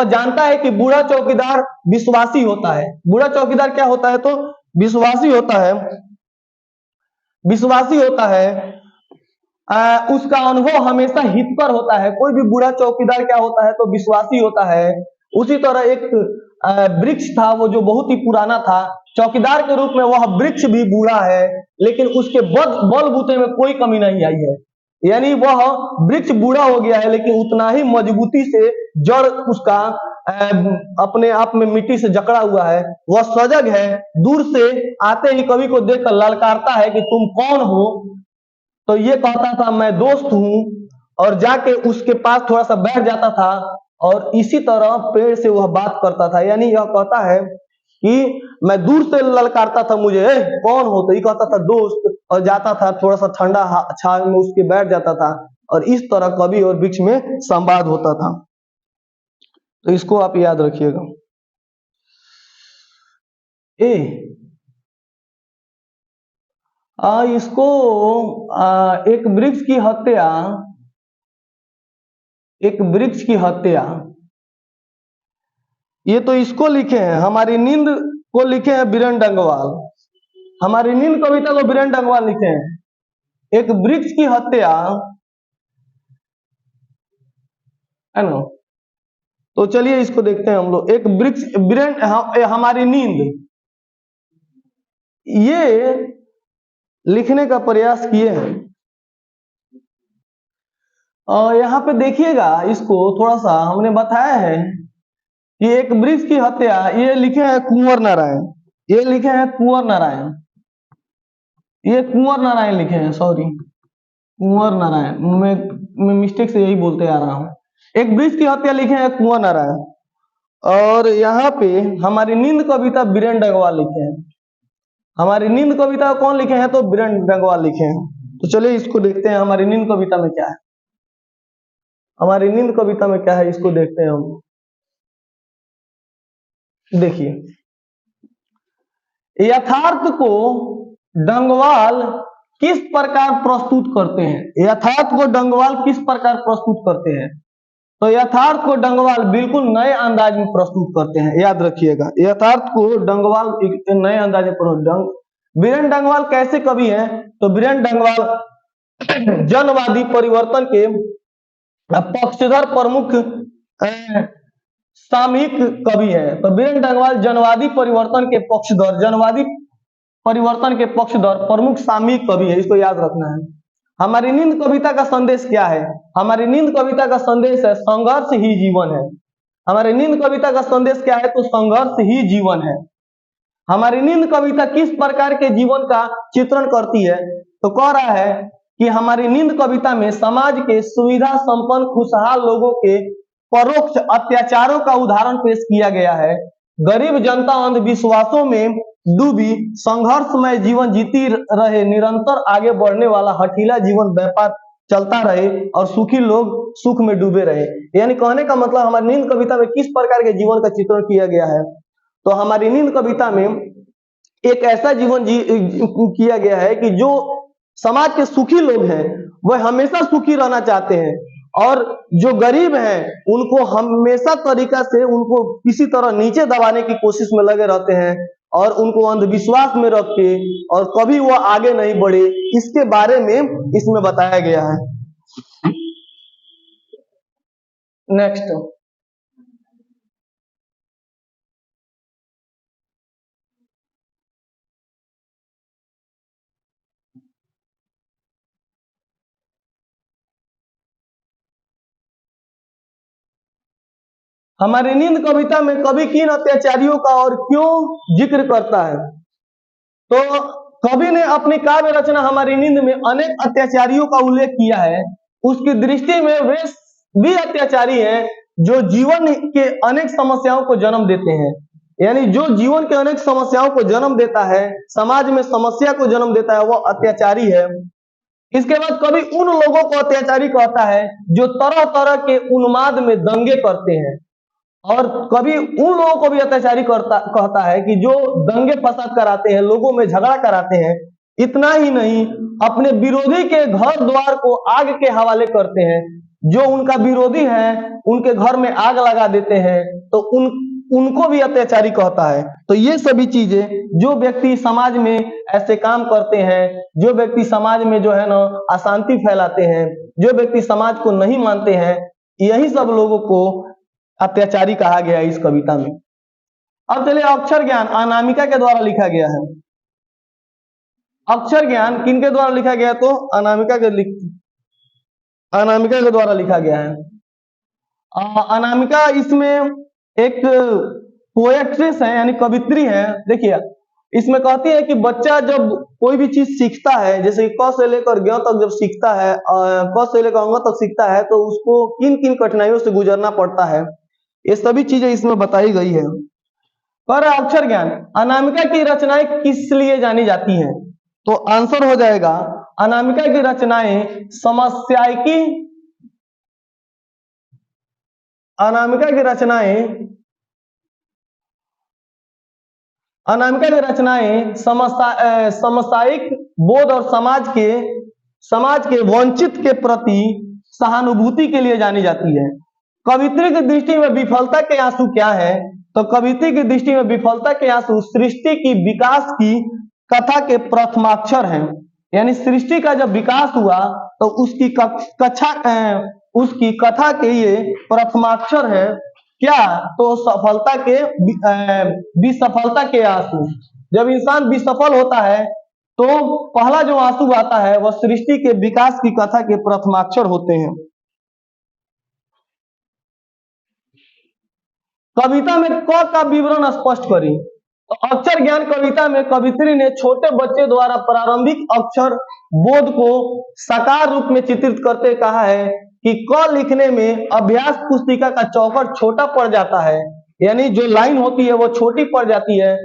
[SPEAKER 1] जानता है कि बूढ़ा चौकीदार विश्वासी होता है। बूढ़ा चौकीदार क्या होता है? तो विश्वासी होता है। उसका अनुभव हमेशा हितकर होता है। कोई भी बूढ़ा चौकीदार क्या होता है? तो विश्वासी होता है। उसी तरह एक वृक्ष था वो जो बहुत ही पुराना था, चौकीदार के रूप में वह वृक्ष भी बूढ़ा है, लेकिन उसके बलबूते में कोई कमी नहीं आई है। यानी वह वृक्ष बूढ़ा हो गया है लेकिन उतना ही मजबूती से जड़ उसका अपने आप में मिट्टी से जकड़ा हुआ है। वह सजग है, दूर से आते ही कवि को देखकर ललकारता है कि तुम कौन हो? तो ये कहता था मैं दोस्त हूं, और जाके उसके पास थोड़ा सा बैठ जाता था, और इसी तरह पेड़ से वह बात करता था। यानी यह कहता है कि मैं दूर से ललकारता था मुझे, कौन हो? तो ये कहता था दोस्त, और जाता था थोड़ा सा ठंडा छाव में उसके बैठ जाता था, और इस तरह कवि और वृक्ष में संवाद होता था। तो इसको आप याद रखिएगा। इसको एक वृक्ष की हत्या, एक वृक्ष की हत्या, ये तो इसको लिखे हैं, हमारी नींद को लिखे हैं बीरेन डंगवाल, हमारी नींद कविता को बीरेन डंगवाल लिखे हैं। एक वृक्ष की हत्या है ना, तो चलिए इसको देखते हैं हम लोग। एक वृक्ष, बीरेन हमारी नींद, ये लिखने का प्रयास किए हैं। और यहाँ पे देखिएगा, इसको थोड़ा सा हमने बताया है कि एक वृक्ष की हत्या, ये लिखे हैं कुंवर नारायण, ये लिखे हैं कुंवर नारायण, ये कुंवर नारायण लिखे हैं, सॉरी कुंवर नारायण, मैं मिस्टेक से यही बोलते आ रहा हूं। एक वृक्ष की हत्या लिखे हैं कुंवर नारायण, और यहाँ पे हमारी नींद कविता बीरेन डंगवाल लिखे हैं। हमारी नींद कविता कौन लिखे हैं? तो बीरेन डंगवाल लिखे हैं। तो चलिए इसको देखते हैं, हमारी नींद कविता में क्या है। हमारी नींद कविता में क्या है, इसको देखते हैं हम। देखिए, यथार्थ को डंगवाल किस प्रकार प्रस्तुत करते हैं? यथार्थ को डंगवाल किस प्रकार प्रस्तुत करते हैं? तो यथार्थ को डंगवाल बिल्कुल नए अंदाज में प्रस्तुत करते हैं, याद रखिएगा। यथार्थ को डंगवाल एक नए अंदाज में प्रस्तुत। बीरेन डंगवाल कैसे कवि हैं? तो बीरेन डंगवाल जनवादी परिवर्तन के पक्षधर प्रमुख सामयिक कवि है। तो बीरेन डंगवाल जनवादी परिवर्तन के पक्षधर, जनवादी परिवर्तन के पक्षधर प्रमुख सामयिक कवि है, इसको याद रखना है। हमारी नींद कविता का संदेश क्या है? हमारी नींद कविता का संदेश है संघर्ष ही जीवन है। हमारी नींद कविता का संदेश क्या है? तो संघर्ष ही जीवन है। हमारी नींद कविता किस प्रकार के जीवन का चित्रण करती है? तो कह रहा है कि हमारी नींद कविता में समाज के सुविधा संपन्न खुशहाल लोगों के परोक्ष अत्याचारों का उदाहरण पेश किया गया है। गरीब जनता अंधविश्वासों में डूबी संघर्षमय जीवन जीती रहे, निरंतर आगे बढ़ने वाला हठीला जीवन व्यापार चलता रहे और सुखी लोग सुख में डूबे रहे। यानी कहने का मतलब हमारी नींद कविता में किस प्रकार के जीवन का चित्रण किया गया है? तो हमारी नींद कविता में एक ऐसा जीवन किया गया है कि जो समाज के सुखी लोग हैं वह हमेशा सुखी रहना चाहते हैं, और जो गरीब हैं उनको हमेशा तरीका से उनको किसी तरह नीचे दबाने की कोशिश में लगे रहते हैं, और उनको अंधविश्वास में रख के और कभी वो आगे नहीं बढ़े, इसके बारे में इसमें बताया गया है। नेक्स्ट, हमारी नींद कविता में कवि किन अत्याचारियों का और क्यों जिक्र करता है? तो कवि ने अपनी काव्य रचना हमारी नींद में अनेक अत्याचारियों का उल्लेख किया है। उसकी दृष्टि में वे भी अत्याचारी हैं जो जीवन के अनेक समस्याओं को जन्म देते हैं। यानी जो जीवन के अनेक समस्याओं को जन्म देता है, समाज में समस्या को जन्म देता है, वह अत्याचारी है। इसके बाद कवि उन लोगों को अत्याचारी कहता है जो तरह तरह के उन्माद में दंगे करते हैं, और कभी उन लोगों को भी अत्याचारी कहता है कि जो दंगे फसाद कराते हैं, लोगों में झगड़ा कराते हैं। इतना ही नहीं, अपने विरोधी के घर द्वार को आग के हवाले करते हैं। जो उनका विरोधी है उनके घर में आग लगा देते हैं, तो उनको भी अत्याचारी कहता है। तो ये सभी चीजें, जो व्यक्ति समाज में ऐसे काम करते हैं, जो व्यक्ति समाज में जो है ना अशांति फैलाते हैं, जो व्यक्ति समाज को नहीं मानते हैं, यही सब लोगों को अत्याचारी कहा गया है इस कविता में। अब चलिए, अक्षर ज्ञान अनामिका के द्वारा लिखा गया है। अक्षर ज्ञान किनके द्वारा लिखा गया? तो अनामिका के द्वारा लिखा गया है। अनामिका इसमें एक पोएट्रेस है, यानी कवित्री है। देखिए, इसमें कहती है कि बच्चा जब कोई भी चीज सीखता है, जैसे क से लेकर ज्ञ तक जब सीखता है, क से लेकर अंग तक सीखता है, तो उसको किन किन कठिनाइयों से गुजरना पड़ता है, ये सभी चीजें इसमें बताई गई है। पर अक्षर ज्ञान, अनामिका की रचनाएं किस लिए जानी जाती हैं? तो आंसर हो जाएगा, अनामिका की रचनाएं समस्यायिकी, अनामिका की रचनाएं, अनामिका की रचनाएं समसायिक बोध और समाज के वंचित के प्रति सहानुभूति के लिए जानी जाती है। कवित्री की दृष्टि में विफलता के आंसू क्या है? तो कवित्री की दृष्टि में विफलता के आंसू सृष्टि की विकास की कथा के प्रथमाक्षर हैं। यानी सृष्टि का जब विकास हुआ तो उसकी कथा के ये प्रथमाक्षर है क्या? तो सफलता के विसफलता के आंसू। जब इंसान विसफल होता है तो पहला जो आंसू आता है वह सृष्टि के विकास की कथा के प्रथमाक्षर होते हैं। कविता में क का विवरण स्पष्ट करें। तो अक्षर ज्ञान कविता में कवित्री ने छोटे बच्चे द्वारा प्रारंभिक अक्षर बोध को साकार रूप में चित्रित करते कहा है कि क लिखने में अभ्यास पुस्तिका का चौकट छोटा पड़ जाता है, यानी जो लाइन होती है वो छोटी पड़ जाती है।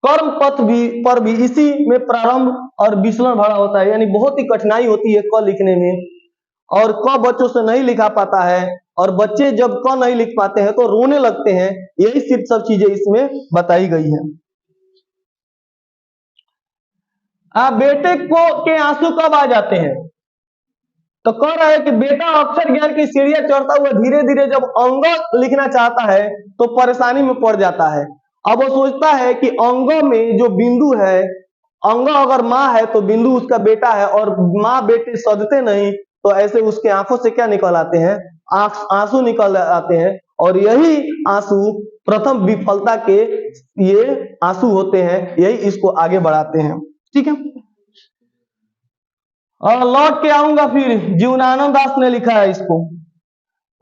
[SPEAKER 1] कर्म पथ पर भी इसी में प्रारंभ और विचलन भरा होता है, यानी बहुत ही कठिनाई होती है क लिखने में, और क बच्चों से नहीं लिखा पाता है, और बच्चे जब क नहीं लिख पाते हैं तो रोने लगते हैं। यही सिर्फ सब चीजें इसमें बताई गई हैं। बेटे को के आंसू कब आ जाते हैं? तो कह रहा है कि बेटा अक्षर ज्ञान की सीढ़ियां चढ़ता हुआ धीरे धीरे जब अंग लिखना चाहता है तो परेशानी में पड़ जाता है। अब वो सोचता है कि अंगों में जो बिंदु है, अंग अगर माँ है तो बिंदु उसका बेटा है, और माँ बेटे सदते नहीं, तो ऐसे उसके आंखों से क्या निकल आते हैं? आंसू निकल आते हैं, और यही आंसू प्रथम विफलता के ये आंसू होते हैं, यही इसको आगे बढ़ाते हैं। ठीक है, और लौट के आऊंगा फिर, जीवनानंद दास ने लिखा है इसको।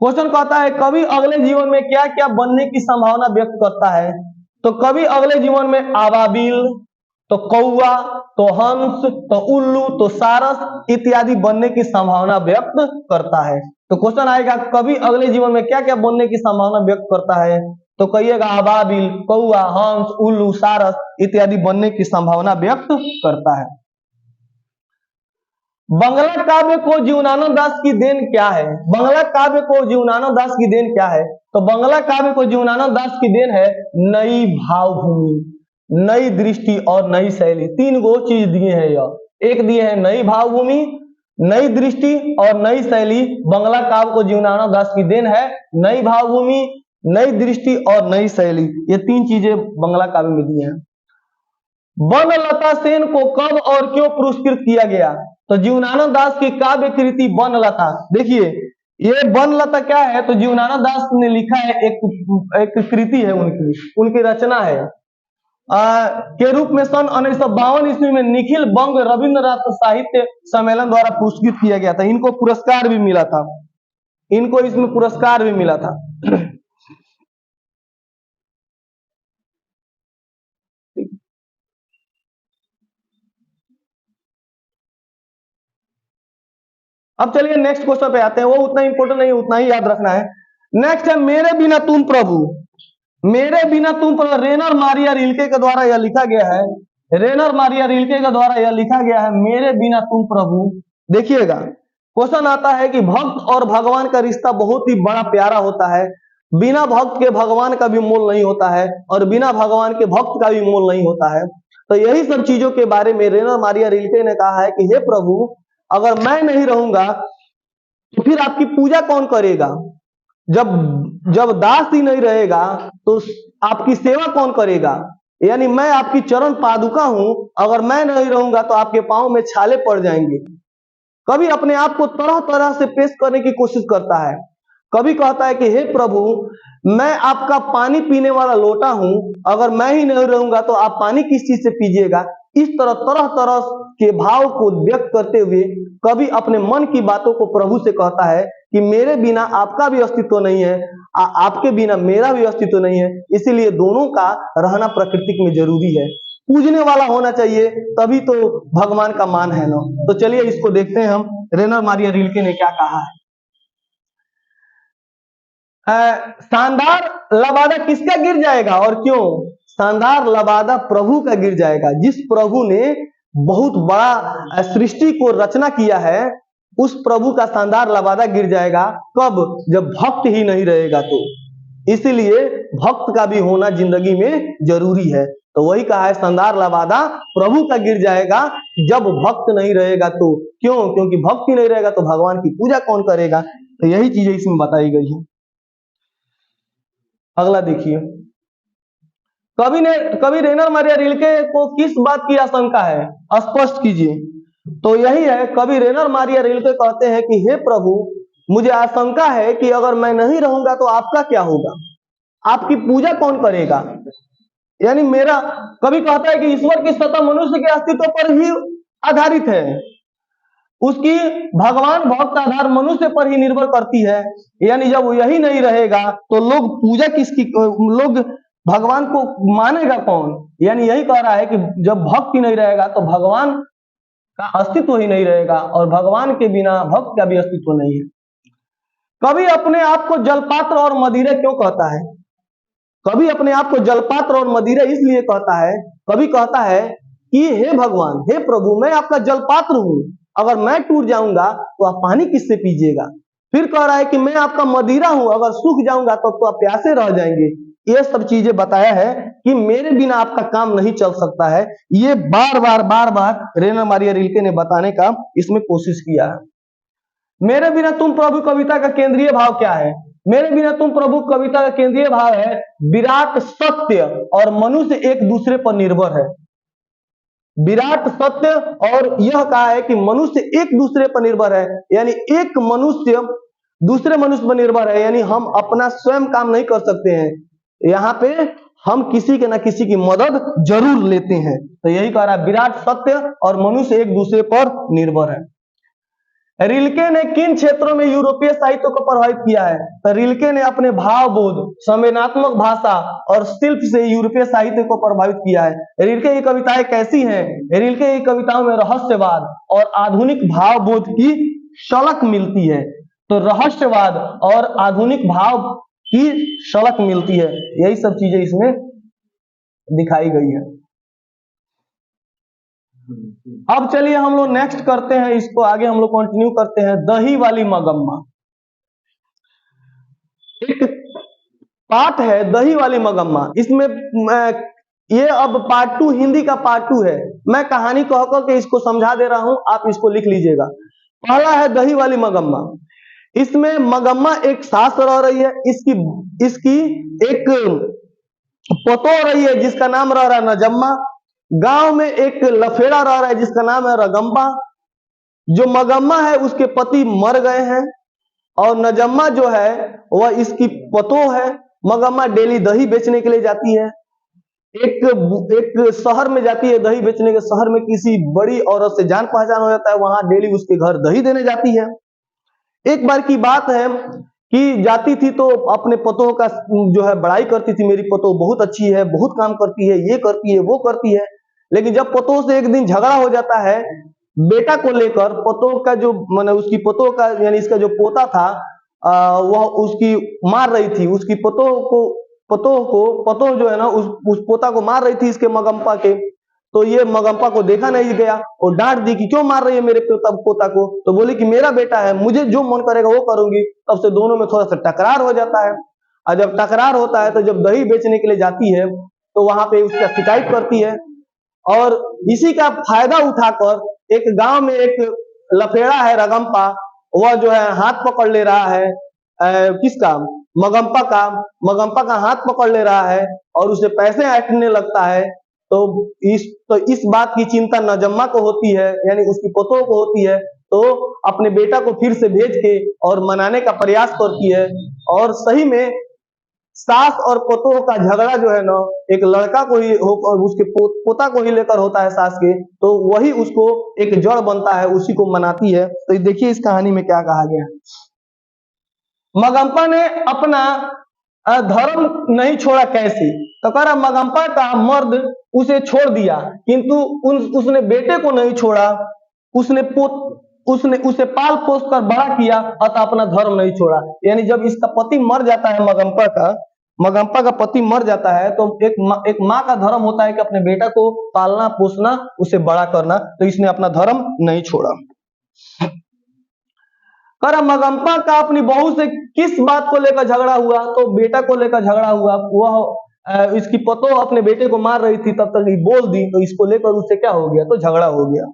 [SPEAKER 1] क्वेश्चन कहता है कवि अगले जीवन में क्या क्या बनने की संभावना व्यक्त करता है? तो कवि अगले जीवन में आबाबिल, तो कौआ, तो हंस, तो उल्लू, तो सारस इत्यादि बनने की संभावना व्यक्त करता है। तो क्वेश्चन आएगा कवि अगले जीवन में क्या क्या बनने की संभावना व्यक्त करता है? तो कहिएगा आबाबिल, कौआ, हंस, उल्लू, सारस इत्यादि बनने की संभावना व्यक्त करता है। बंगला काव्य को जीवनानंद दास की देन क्या है? बंगला काव्य को जीवनानंद दास की देन क्या है? तो बंगला काव्य को जीवनानंद दास की देन है नई भावभूमि, नई दृष्टि और नई शैली। तीन गो चीज दिए हैं यह। एक दिए हैं नई भावभूमि, नई दृष्टि और नई शैली। बंगला काव्य को जीवनानंद दास की देन है नई भावभूमि, नई दृष्टि और नई शैली। ये तीन चीजें बंगला काव्य में दी हैं। बनलता सेन को कब और क्यों पुरस्कृत किया गया? तो जीवनानंद दास की काव्य कृति बनलता, देखिए ये बनलता क्या है? तो जीवनानंद दास ने लिखा है, एक कृति है उनकी रचना है के रूप में सन 1952 ईस्वी में निखिल बंग रविंद्रनाथ साहित्य सम्मेलन द्वारा पुरस्कृत किया गया था। इनको पुरस्कार भी मिला था, इनको इसमें पुरस्कार भी मिला था। अब चलिए नेक्स्ट क्वेश्चन पे आते हैं, वो उतना इंपॉर्टेंट नहीं, उतना ही याद रखना है। नेक्स्ट है मेरे बिना तुम प्रभु। मेरे बिना तुम प्रभु रेनर मारिया रिल्के के द्वारा यह लिखा गया है। रेनर मारिया रिल्के के द्वारा यह लिखा गया है मेरे बिना तुम प्रभु। देखिएगा क्वेश्चन आता है कि भक्त और भगवान का रिश्ता बहुत ही बड़ा प्यारा होता है। बिना भक्त के भगवान का भी मोल नहीं होता है, और बिना भगवान के भक्त का भी मोल नहीं होता है। तो यही सब चीजों के बारे में रेनर मारिया रिल्के ने कहा है कि हे प्रभु, अगर मैं नहीं रहूंगा तो फिर आपकी पूजा कौन करेगा? जब दास ही नहीं रहेगा तो आपकी सेवा कौन करेगा? यानी मैं आपकी चरण पादुका हूं, अगर मैं नहीं रहूंगा तो आपके पांव में छाले पड़ जाएंगे। कभी अपने आप को तरह तरह से पेश करने की कोशिश करता है। कभी कहता है कि हे प्रभु, मैं आपका पानी पीने वाला लोटा हूं, अगर मैं ही नहीं रहूंगा तो आप पानी किस चीज से पीजिएगा? इस तरह तरह तरह के भाव को व्यक्त करते हुए कभी अपने मन की बातों को प्रभु से कहता है कि मेरे बिना आपका भी अस्तित्व नहीं है, आपके बिना मेरा भी अस्तित्व नहीं है, इसीलिए दोनों का रहना प्रकृति में जरूरी है। पूजने वाला होना चाहिए, तभी तो भगवान का मान है ना। तो चलिए इसको देखते हैं हम, रेनर मारिया रिल्के ने क्या कहा है। शानदार लबादा किसका गिर जाएगा और क्यों? शानदार लबादा प्रभु का गिर जाएगा, जिस प्रभु ने बहुत बड़ा सृष्टि को रचना किया है, उस प्रभु का शानदार लबादा गिर जाएगा। कब? जब भक्त ही नहीं रहेगा तो। इसीलिए भक्त का भी होना जिंदगी में जरूरी है। तो वही कहा है, शानदार लबादा प्रभु का गिर जाएगा जब भक्त नहीं रहेगा तो। क्यों? क्योंकि भक्ति नहीं रहेगा तो भगवान की पूजा कौन करेगा? तो यही चीजें इसमें बताई गई है। अगला देखिए, कवि रेनर मारिया रिल्के को किस बात की आशंका है, स्पष्ट कीजिए। तो यही है, कवि रेनर मारिया रिल्के कहते हैं कि हे प्रभु, मुझे आशंका है कि अगर मैं नहीं रहूंगा तो आपका क्या होगा, आपकी पूजा कौन करेगा। यानी मेरा, कवि कहता है कि ईश्वर की सत्ता मनुष्य के अस्तित्व पर ही आधारित है, उसकी भगवान भक्त आधार मनुष्य पर ही निर्भर करती है। यानी जब यही नहीं रहेगा तो लोग पूजा किसकी, लोग भगवान को मानेगा कौन। यानी यही कह रहा है कि जब भक्त ही नहीं रहेगा तो भगवान का अस्तित्व ही नहीं रहेगा, और भगवान के बिना भक्त का भी अस्तित्व नहीं है। कवि अपने आप को जलपात्र और मदिरा क्यों कहता है? कवि अपने आप को जलपात्र और मदिरा इसलिए कहता है, कवि कहता है कि हे भगवान, हे प्रभु, मैं आपका जलपात्र हूं, अगर मैं टूट जाऊंगा तो आप पानी किससे पीजिएगा। फिर कह रहा है कि मैं आपका मदिरा हूं, अगर सूख जाऊंगा तो आप प्यासे रह जाएंगे। ये सब चीजें बताया है कि मेरे बिना आपका काम नहीं चल सकता है। ये बार बार रेनर मारिया रिल्के ने बताने का इसमें कोशिश किया है। मेरे बिना तुम प्रभु कविता का केंद्रीय भाव क्या है? मेरे बिना तुम प्रभु कविता का केंद्रीय भाव है, विराट सत्य और मनुष्य एक दूसरे पर निर्भर है। विराट सत्य, और यह कहा है कि मनुष्य एक दूसरे पर निर्भर है। यानी एक मनुष्य दूसरे मनुष्य पर निर्भर है, यानी हम अपना स्वयं काम नहीं कर सकते हैं। यहाँ पे हम किसी के ना किसी की मदद जरूर लेते हैं। तो यही कह रहा है, विराट सत्य और मनुष्य एक दूसरे पर निर्भर है। रिल्के ने किन क्षेत्रों में यूरोपीय साहित्य को प्रभावित किया है? तो रिल्के ने अपने भावबोध, संवेदनात्मक भाषा और शिल्प से यूरोपीय साहित्य को प्रभावित किया है। रिल्के की कविताएं कैसी हैं? रिल्के की कविताओं में रहस्यवाद और आधुनिक भावबोध की झलक मिलती है। तो रहस्यवाद और आधुनिक भाव की झलक मिलती है, यही सब चीजें इसमें दिखाई गई है। अब चलिए हम लोग नेक्स्ट करते हैं, इसको आगे हम लोग कंटिन्यू करते हैं। दही वाली मगम्मा, एक पार्ट है दही वाली मगम्मा। इसमें ये अब पार्ट 2, हिंदी का पार्ट 2 है। मैं कहानी कह के इसको समझा दे रहा हूं, आप इसको लिख लीजिएगा। पहला है दही वाली मगम्मा। इसमें मगम्मा एक सास रह रही है, इसकी एक पतो रही है जिसका नाम रह रहा है नजम्मा। गांव में एक लफेड़ा रह रहा है जिसका नाम है रगम्बा। जो मगम्मा है उसके पति मर गए हैं, और नजम्मा जो है वह इसकी पतो है। मगम्मा डेली दही बेचने के लिए जाती है, एक शहर में जाती है दही बेचने के। शहर में किसी बड़ी औरत से जान पहचान हो जाता है, वहां डेली उसके घर दही देने जाती है। एक बार की बात है कि जाती थी तो अपने पतों का जो है बड़ाई करती थी, मेरी पतो बहुत अच्छी है, बहुत काम करती है, ये करती है, वो करती है। लेकिन जब पतों से एक दिन झगड़ा हो जाता है बेटा को लेकर, पतों का जो माने उसकी पतों का यानी इसका जो पोता था वह उसकी मार रही थी, उसकी पतों जो है ना उस पोता को मार रही थी इसके मगम्पा के। तो ये मगम्पा को देखा नहीं गया और डांट दी कि क्यों मार रही है मेरे पोता को। तो बोली कि मेरा बेटा है, मुझे जो मन करेगा वो करूंगी। तब से दोनों में थोड़ा सा टकरार हो जाता है, और जब टकरार होता है तो जब दही बेचने के लिए जाती है तो वहां पे उसका शिकायत करती है। और इसी का फायदा उठाकर एक गांव में एक लफेड़ा है रगम्पा, वह जो है हाथ पकड़ ले रहा है किसका, मगम्पा का हाथ पकड़ ले रहा है और उसे पैसे ऐंठने लगता है। तो इस बात की चिंता नजम्मा को होती है, यानी उसकी पोतों को होती है। तो अपने बेटा को फिर से भेज के और मनाने का प्रयास करती है। और सही में सास और पोतों का झगड़ा जो है ना एक लड़का को ही और उसके पोता को ही लेकर होता है सास के, तो वही उसको एक जड़ बनता है, उसी को मनाती है। तो देखिए इस कहानी में क्या कहा गया है। मगम्पा ने अपना धर्म नहीं छोड़ा कैसे? तो कह रहा मगम्पा का मर्द उसे छोड़ दिया, किंतु उसने बेटे को नहीं छोड़ा, उसने उसे पाल पोस कर बड़ा किया, अतः अपना धर्म नहीं छोड़ा। यानी जब इसका पति मर जाता है मगम्पा का, मगम्पा का पति मर जाता है तो एक माँ का धर्म होता है कि अपने बेटा को पालना पोसना, उसे बड़ा करना, तो इसने अपना धर्म नहीं छोड़ा। कर मगम्पा का अपनी बहू से किस बात को लेकर झगड़ा हुआ, तो बेटा को लेकर झगड़ा हुआ। वह इसकी पतो अपने बेटे को मार रही थी, तब तक ये बोल दी, तो इसको लेकर उससे क्या हो गया, तो झगड़ा हो गया।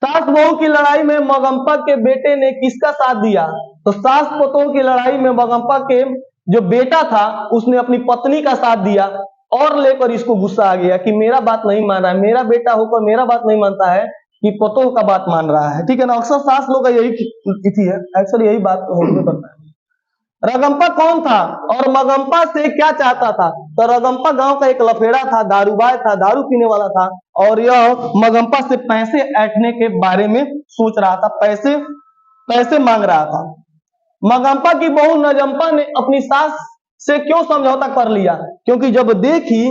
[SPEAKER 1] सास बहू की लड़ाई में मगम्पा के बेटे ने किसका साथ दिया, तो सास पतोह की लड़ाई में मगम्पा के जो बेटा था उसने अपनी पत्नी का साथ दिया, और लेकर इसको गुस्सा आ गया कि मेरा बात नहीं मान रहा है, मेरा बेटा होकर मेरा बात नहीं मानता है कि पतोह का बात मान रहा है। ठीक है ना, अक्सर सास लोग का यही स्थिति है, अक्सर यही बात होने करता है। रगम्पा कौन था और मगम्पा से क्या चाहता था, तो रगम्पा गांव का एक लफेड़ा था, दारूबाज था, दारू पीने वाला था, और यह मगम्पा से पैसे ऐंठने के बारे में सोच रहा था, पैसे मांग रहा था। मगम्पा की बहू नजम्पा ने अपनी सास से क्यों समझौता कर लिया, क्योंकि जब देखी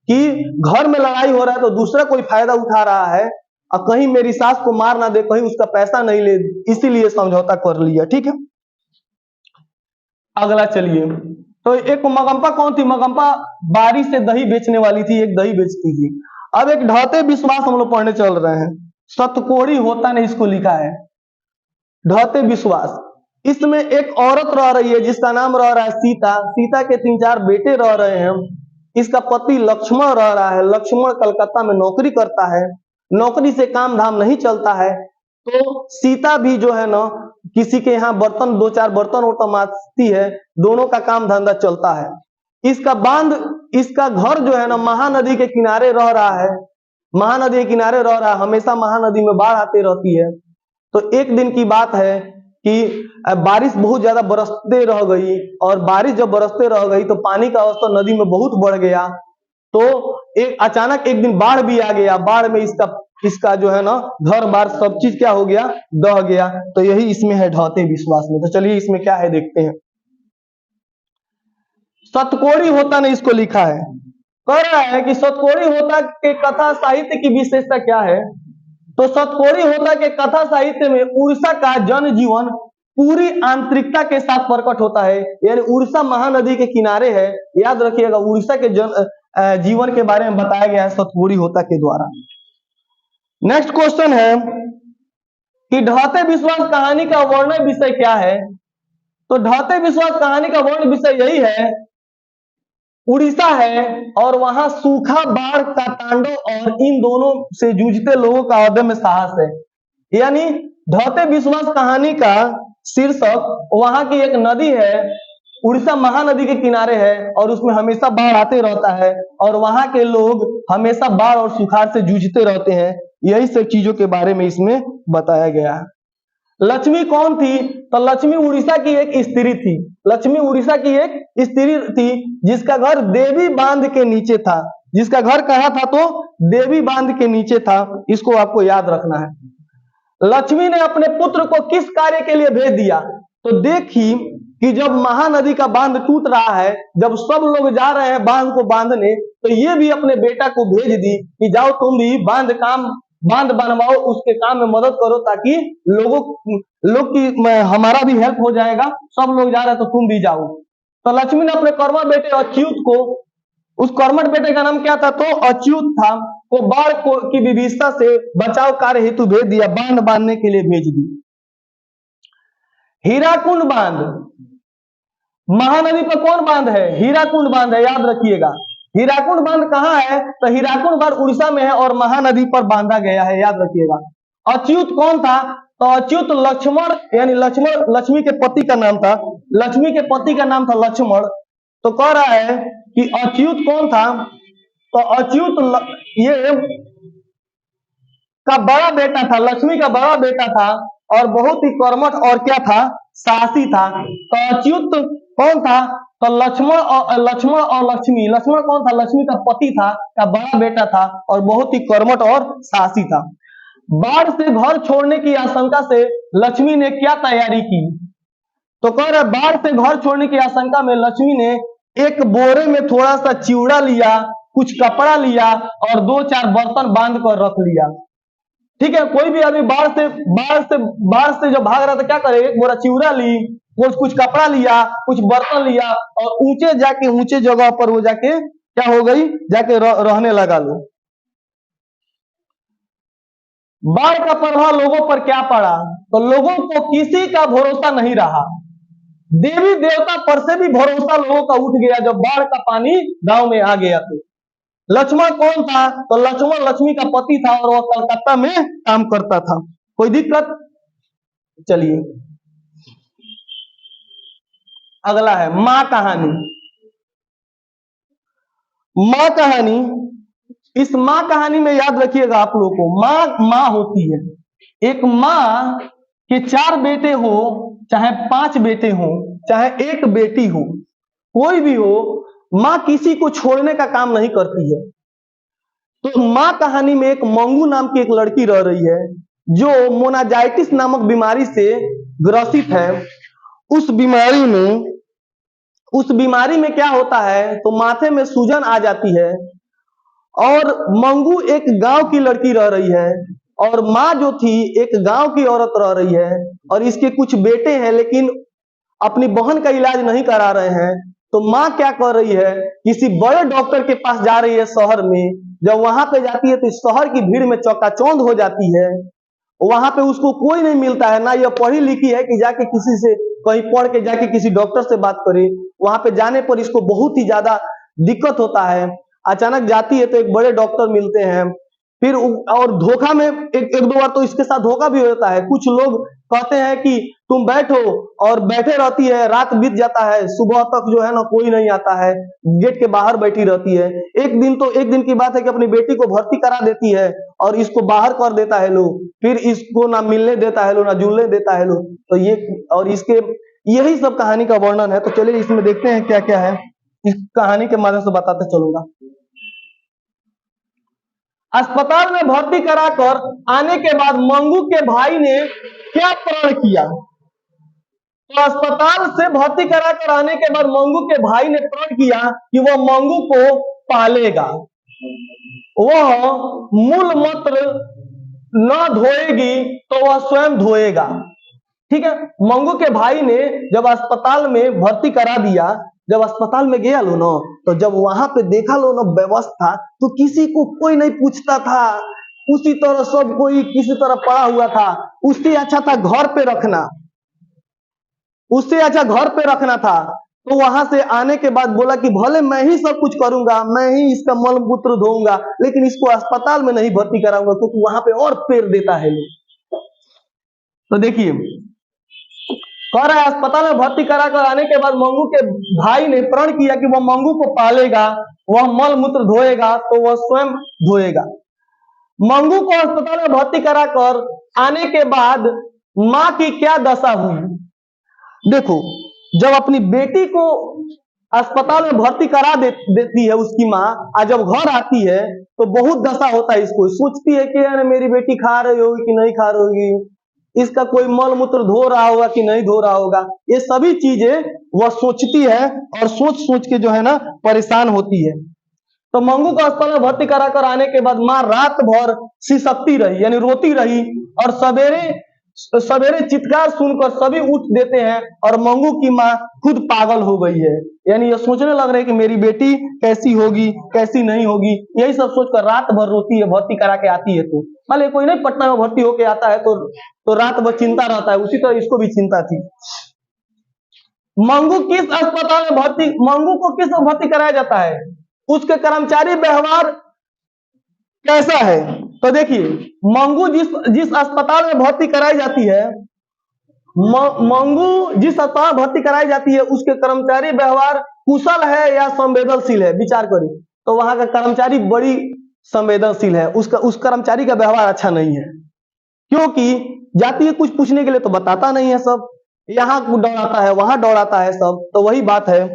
[SPEAKER 1] कि घर में लड़ाई हो रहा है तो दूसरा कोई फायदा उठा रहा है, और कहीं मेरी सास को मार ना दे, कहीं उसका पैसा नहीं ले, इसीलिए समझौता कर लिया। ठीक है, अगला चलिए, तो एक मगम्पा कौन थी, मगम्पा बारी से दही बेचने वाली थी, एक दही बेचती थी। अब एक ढहते विश्वास हम लोग पढ़ने चल रहे हैं, सतकोड़ी होता ने इसको लिखा है, ढहते विश्वास। इसमें एक औरत रह रही है जिसका नाम रह रहा है सीता, सीता के 3-4 बेटे रह रहे हैं। इसका पति लक्ष्मण रह रहा है, लक्ष्मण कलकत्ता में नौकरी करता है, नौकरी से काम धाम नहीं चलता है, तो सीता भी जो है ना किसी के यहाँ बर्तन 2-4 बर्तन वर्तन मांजती है, दोनों का काम धंधा चलता है। इसका घर जो है ना महानदी के किनारे रह रहा है, महानदी के किनारे रह रहा है, हमेशा महानदी में बाढ़ आती रहती है। तो एक दिन की बात है कि बारिश बहुत ज्यादा बरसते रह गई, और बारिश जब बरसते रह गई तो पानी का स्तर नदी में बहुत बढ़ गया, तो अचानक एक दिन बाढ़ भी आ गया, बाढ़ में इसका जो है ना घर बार सब चीज क्या हो गया, दह गया। तो यही इसमें है ढहते विश्वास में। तो चलिए इसमें क्या है देखते हैं। सतकोड़ी होता ने इसको लिखा है, कह रहा है कि सतकोड़ी होता के कथा साहित्य की विशेषता क्या है, तो सतकोड़ी होता के कथा साहित्य में उड़ीसा का जनजीवन पूरी आंतरिकता के साथ प्रकट होता है, यानी उड़ीसा महानदी के किनारे है, याद रखिएगा, उड़ीसा के जीवन के बारे में बताया गया है सतकोड़ी होता के द्वारा। नेक्स्ट क्वेश्चन है कि ढहते विश्वास कहानी का वर्णन विषय क्या है, तो ढहते विश्वास कहानी का वर्णन विषय यही है, उड़ीसा है और वहां सूखा बाढ़ का तांडव और इन दोनों से जूझते लोगों का अदम्य साहस है। यानी ढहते विश्वास कहानी का शीर्षक वहां की एक नदी है, उड़ीसा महानदी के किनारे है, और उसमें हमेशा बाढ़ आते रहता है, और वहां के लोग हमेशा बाढ़ और सुखाड़ से जूझते रहते हैं। यही सब चीजों के बारे में इसमें बताया गया है। लक्ष्मी कौन थी, तो लक्ष्मी उड़ीसा की एक स्त्री थी, लक्ष्मी उड़ीसा की एक स्त्री थी जिसका घर देवी बांध के नीचे था, जिसका घर कहाँ था, तो देवी बांध के नीचे था, इसको आपको याद रखना है। लक्ष्मी ने अपने पुत्र को किस कार्य के लिए भेज दिया, तो देखी कि जब महानदी का बांध टूट रहा है, जब सब लोग जा रहे हैं बांध को बांधने, तो ये भी अपने बेटा को भेज दी कि जाओ तुम भी बांध बनवाओ, उसके काम में मदद करो, ताकि लोग की हमारा भी हेल्प हो जाएगा, सब लोग जा रहे हैं तो तुम भी जाओ। तो लक्ष्मी ने अपने कर्मा बेटे अच्युत को, उस कर्मठ बेटे का नाम क्या था, तो अच्युत था, को बाढ़ की विभीषिका से बचाव कार्य हेतु भेज दिया, बांध बांधने के लिए भेज दी। हीराकुंड बांध, महानदी पर कौन बांध है, हीराकुंड बांध है, याद रखिएगा। हीराकुंड बांध कहाँ है, तो हीराकुंड बांध उड़ीसा में है और महानदी पर बांधा गया है, याद रखिएगा। अच्युत कौन था, तो अच्युत लक्ष्मण, यानी लक्ष्मी के पति का नाम था, लक्ष्मी के पति का नाम था लक्ष्मण। तो कह रहा है कि अच्युत कौन था, तो अच्युत ये का बड़ा बेटा था, लक्ष्मी का बड़ा बेटा था, और बहुत ही कर्मठ और क्या था, साहसी था। तो अच्युत कौन था, तो लक्ष्मण और लक्ष्मी, लक्ष्मण कौन था, लक्ष्मी का पति था, का बड़ा बेटा था, और बहुत ही कर्मठ और साहसी था। बाढ़ से घर छोड़ने की आशंका से लक्ष्मी ने क्या तैयारी की, तो कह रहे बाढ़ से घर छोड़ने की आशंका में लक्ष्मी ने एक बोरे में थोड़ा सा चिवड़ा लिया, कुछ कपड़ा लिया, और 2-4 बर्तन बांध कर रख लिया। ठीक है, कोई भी आदमी बाढ़ से जब भाग रहा था क्या करे, एक बोरा चिवड़ा ली, कुछ कुछ कपड़ा लिया, कुछ बर्तन लिया और ऊंचे जाके ऊंचे जगह पर वो जाके क्या हो गई, जाके रहने लगा लो। बाढ़ का प्रभाव लोगों पर क्या पड़ा, तो लोगों को किसी का भरोसा नहीं रहा। देवी देवता पर से भी भरोसा लोगों का उठ गया जब बाढ़ का पानी गांव में आ गया। तो लक्ष्मण कौन था, तो लक्ष्मण लक्ष्मी का पति था और वह कलकत्ता में काम करता था। कोई दिक्कत? चलिए अगला है माँ कहानी। माँ कहानी, इस माँ कहानी में याद रखिएगा आप लोगों को, माँ माँ होती है। एक माँ के 4 बेटे हो, चाहे 5 बेटे हो, चाहे एक बेटी हो, कोई भी हो, माँ किसी को छोड़ने का काम नहीं करती है। तो माँ कहानी में एक मंगू नाम की एक लड़की रह रही है जो मोनाजाइटिस नामक बीमारी से ग्रसित है। उस बीमारी में क्या होता है, तो माथे में सूजन आ जाती है। और मंगू एक गांव की लड़की रह रही है और माँ जो थी एक गांव की औरत रह रही है और इसके कुछ बेटे हैं लेकिन अपनी बहन का इलाज नहीं करा रहे हैं। तो माँ क्या कर रही है, किसी बड़े डॉक्टर के पास जा रही है शहर में। जब वहां पे जाती है तो शहर की भीड़ में चौकाचौंध हो जाती है। वहां पे उसको कोई नहीं मिलता है, ना यह पढ़ी लिखी है कि जाके किसी से कहीं पढ़ के जाके किसी डॉक्टर से बात करे। वहां पे जाने पर इसको बहुत ही ज्यादा दिक्कत होता है। अचानक जाती है तो एक बड़े डॉक्टर मिलते हैं। फिर और धोखा में एक दो बार तो इसके साथ धोखा भी होता है। कुछ लोग कहते हैं कि तुम बैठो, और बैठे रहती है, रात बीत जाता है, सुबह तक जो है ना कोई नहीं आता है, गेट के बाहर बैठी रहती है। एक दिन की बात है कि अपनी बेटी को भर्ती करा देती है और इसको बाहर कर देता है लोग। फिर इसको ना मिलने देता है लोग, ना जुलने देता है लोग। तो ये और इसके यही सब कहानी का वर्णन है। तो चलिए इसमें देखते हैं क्या क्या है, इस कहानी के माध्यम से बताते चलूंगा। अस्पताल में भर्ती कराकर आने के बाद मंगू के भाई ने क्या प्रण किया, तो अस्पताल से भर्ती कराकर आने के बाद मंगू के भाई ने प्रण किया कि वह मंगू को पालेगा। वह मूल मूत्र न धोएगी तो वह स्वयं धोएगा। ठीक है, मंगू के भाई ने जब अस्पताल में भर्ती करा दिया, जब अस्पताल में गया लो ना, तो जब वहां पे देखा लो ना व्यवस्था, तो किसी को कोई नहीं पूछता था। उसी तरह सब कोई किसी तरह पड़ा हुआ था। उससे अच्छा था घर पे रखना, उससे अच्छा घर पे रखना था। तो वहां से आने के बाद बोला कि भले मैं ही सब कुछ करूंगा, मैं ही इसका मल मूत्र धोऊंगा, लेकिन इसको अस्पताल में नहीं भर्ती कराऊंगा क्योंकि वहां पे और पेड़ देता है लोग। तो देखिए कह रहा है अस्पताल में भर्ती कराकर आने के बाद मंगू के भाई ने प्रण किया कि वह मंगू को पालेगा, वह मल मूत्र धोएगा तो वह स्वयं धोएगा। मंगू को अस्पताल में भर्ती कराकर आने के बाद माँ की क्या दशा हुई। देखो, जब अपनी बेटी को अस्पताल में भर्ती करा देती है उसकी माँ, और जब घर आती है तो बहुत दशा होता है। इसको सोचती है कि यार मेरी बेटी खा रही होगी कि नहीं खा रही होगी, इसका कोई मल मूत्र धो रहा होगा कि नहीं धो रहा होगा। ये सभी चीजें वह सोचती है और सोच सोच के जो है ना परेशान होती है। तो मंगू को अस्पताल में भर्ती कराकर आने के बाद माँ रात भर सिसकती रही, यानी रोती रही। और सवेरे चित्कार सुनकर सभी उठ देते हैं और मंगू की माँ खुद पागल हो गई है। यानी ये सोचने लग रहे हैं कि मेरी बेटी कैसी होगी कैसी नहीं होगी, यही सब सोचकर रात भर रोती है। भर्ती करा के आती है तो भले कोई नहीं पटना में भर्ती होके आता है तो रात भर चिंता रहता है, उसी तरह इसको भी चिंता थी। मंगू को किस भर्ती कराया जाता है, उसके कर्मचारी व्यवहार कैसा है। तो देखिए मंगू जिस अस्पताल में भर्ती कराई जाती है, मंगू जिस अस्पताल में भर्ती कराई जाती है उसके कर्मचारी व्यवहार कुशल है या संवेदनशील है, विचार करिए। तो वहां का कर्मचारी बड़ी संवेदनशील है, उस कर्मचारी का व्यवहार अच्छा नहीं है, क्योंकि जाती है कुछ पूछने के लिए तो बताता नहीं है सब, यहाँ दौड़ाता है वहां दौड़ाता है सब। तो वही बात है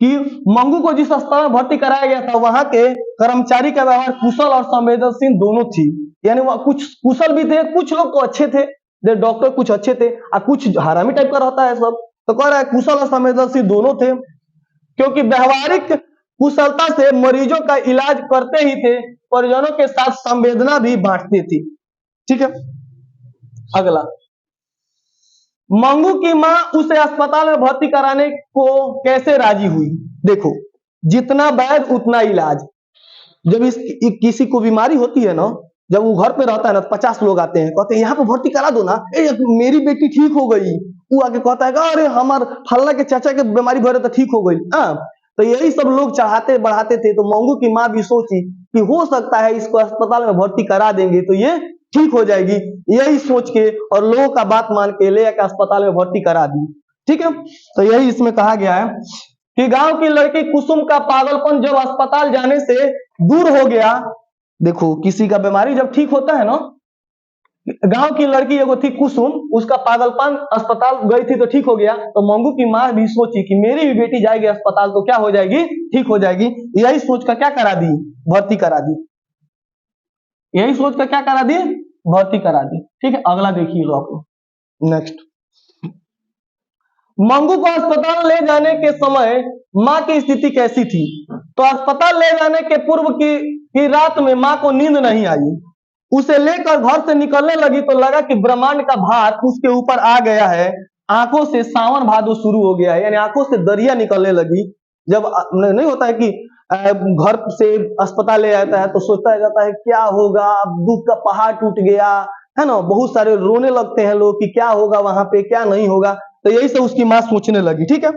[SPEAKER 1] कि मंगू को जिस अस्पताल में भर्ती कराया गया था वहां के कर्मचारी का व्यवहार कुशल और संवेदनशील दोनों थी। यानी वह कुछ कुशल भी थे, कुछ लोग तो अच्छे थे, डॉक्टर कुछ अच्छे थे और कुछ हरामी टाइप का रहता है सब। तो कह रहा है कुशल और संवेदनशील दोनों थे, क्योंकि व्यवहारिक कुशलता से मरीजों का इलाज करते ही थे, परिजनों के साथ संवेदना भी बांटती थी। ठीक है, अगला मंगू की माँ उसे अस्पताल में भर्ती कराने को कैसे राजी हुई? देखो, जितना वैध उतना इलाज। जब किसी को बीमारी होती है ना, जब वो घर पे रहता है ना, 50 लोग आते हैं, कहते हैं यहाँ पे भर्ती करा दो ना, मेरी बेटी ठीक हो गई। वो आके कहता है अरे हमार फल्ला के चाचा के बीमारी भरे तो ठीक हो गई। हाँ, तो यही सब लोग चढ़ाते बढ़ाते थे। तो मंगू की माँ भी सोची कि हो सकता है इसको अस्पताल में भर्ती करा देंगे तो ये ठीक हो जाएगी। यही सोच के और लोगों का बात मान के ले जाकर अस्पताल में भर्ती करा दी। ठीक है, तो यही इसमें कहा गया है कि गांव की लड़की कुसुम का पागलपन जब अस्पताल जाने से दूर हो गया। देखो, किसी का बीमारी जब ठीक होता है ना, गांव की लड़की एगो थी कुसुम, उसका पागलपन अस्पताल गई थी तो ठीक हो गया। तो मंगू की माँ भी सोची कि मेरी भी बेटी जाएगी अस्पताल तो क्या हो जाएगी, ठीक हो जाएगी। यही सोच कर क्या करा दी, भर्ती करा दी। यही सोच कर क्या करा दी, भर्ती करा दी। ठीक है, अगला देखिए लो आप लोग। नेक्स्ट, मंगू को अस्पताल ले जाने के समय माँ की स्थिति कैसी थी? तो अस्पताल ले जाने के पूर्व की रात में माँ को नींद नहीं आई। उसे लेकर घर से निकलने लगी तो लगा कि ब्रह्मांड का भार उसके ऊपर आ गया है। आंखों से सावन भादो शुरू हो गया है, यानी आंखों से दरिया निकलने लगी। जब नहीं होता है कि घर से अस्पताल ले जाता है तो सोचता जाता है क्या होगा, दुख का पहाड़ टूट गया है ना। बहुत सारे रोने लगते हैं लोग कि क्या होगा वहां पे, क्या नहीं होगा। तो यही सब उसकी माँ सोचने लगी। ठीक है,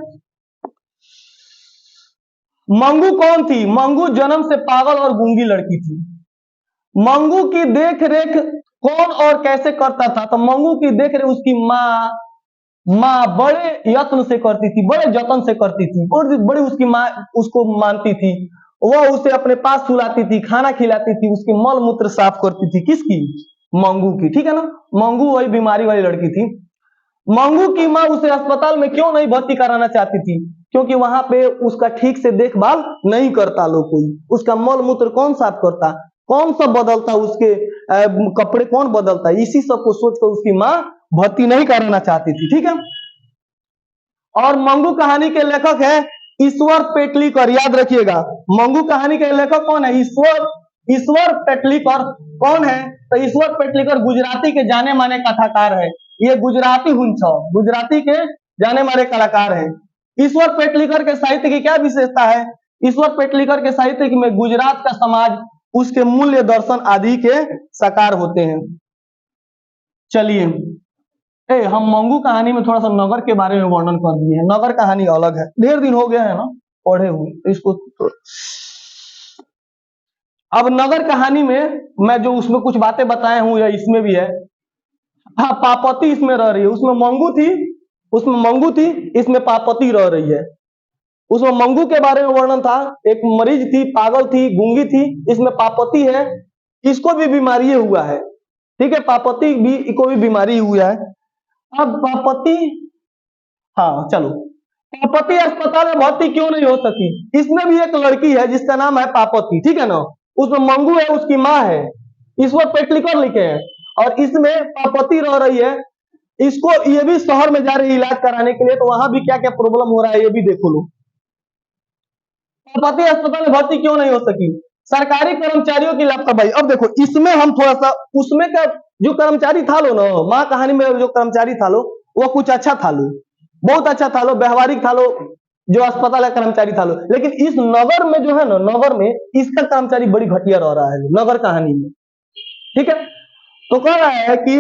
[SPEAKER 1] मंगू कौन थी? मंगू जन्म से पागल और गूंगी लड़की थी। मंगू की देख रेख कौन और कैसे करता था? तो मंगू की देख रेख उसकी माँ बड़े यत्न से करती थी, बड़े जतन से करती थी, और बड़ी उसकी माँ उसको मानती थी। वह उसे अपने पास सुलाती थी, खाना खिलाती थी, उसके मल मूत्र साफ करती थी। किसकी? मंगू की। ठीक है ना, मंगू वही बीमारी वाली लड़की थी। मंगू की माँ उसे अस्पताल में क्यों नहीं भर्ती कराना चाहती थी? क्योंकि वहां पे उसका ठीक से देखभाल नहीं करता लोग कोई। उसका मल मूत्र कौन साफ करता, कौन सा बदलता, उसके कपड़े कौन बदलता? इसी सब को सोचकर उसकी माँ भर्ती नहीं कराना चाहती थी। ठीक है, और मंगू कहानी के लेखक है ईश्वर पेटलीकर। याद रखिएगा, मंगू कहानी के लेखक कौन है? ईश्वर पेटलीकर। कौन है? तो ईश्वर पेटलीकर गुजराती के जाने माने कथाकार है। ये गुजराती हुंछो, गुजराती के जाने माने कलाकार हैं। ईश्वर पेटलीकर के साहित्य की क्या विशेषता है? ईश्वर पेटलीकर के साहित्य में गुजरात का समाज, उसके मूल्य, दर्शन आदि के साकार होते हैं। चलिए, हम मंगू कहानी में थोड़ा सा नगर के बारे में वर्णन कर दिए हैं। नगर कहानी अलग है, ढेर दिन हो गया है ना पढ़े हुए, इसको अब नगर कहानी में मैं जो उसमें कुछ बातें बताए हूं या इसमें भी है। हाँ, पापती इसमें रह रही है। उसमें मंगू थी, इसमें पापती रह रही है। उसमें मंगू के बारे में वर्णन था, एक मरीज थी, पागल थी, गूंगी थी। इसमें पापती है, इसको भी बीमारी हुआ है। ठीक है, पापती भी को भी बीमारी हुआ है। अब पापती, हाँ चलो, पापती अस्पताल में भर्ती क्यों नहीं हो सकी? इसमें भी एक लड़की है जिसका नाम है पापती। ठीक है ना, उसमें मंगू है, उसकी माँ है, ईश्वर पेटलीकर लिखे हैं, और इसमें पापती रह रही है। इसको ये भी शहर में जा रही है इलाज कराने के लिए, तो वहां भी क्या क्या प्रॉब्लम हो रहा है ये भी देखो लो। पापती अस्पताल में भर्ती क्यों नहीं हो सकी? सरकारी कर्मचारियों की लापरवाही। अब देखो, इसमें हम थोड़ा सा उसमें का जो कर्मचारी था लो ना, माँ कहानी में जो कर्मचारी था लो, वो कुछ अच्छा था लो, बहुत अच्छा था लो, व्यवहारिक था लो, जो अस्पताल का कर्मचारी था लो। लेकिन इस नगर में जो है ना, नगर में इसका कर्मचारी बड़ी घटिया रह रहा है नगर कहानी में। ठीक है, तो कह रहा है कि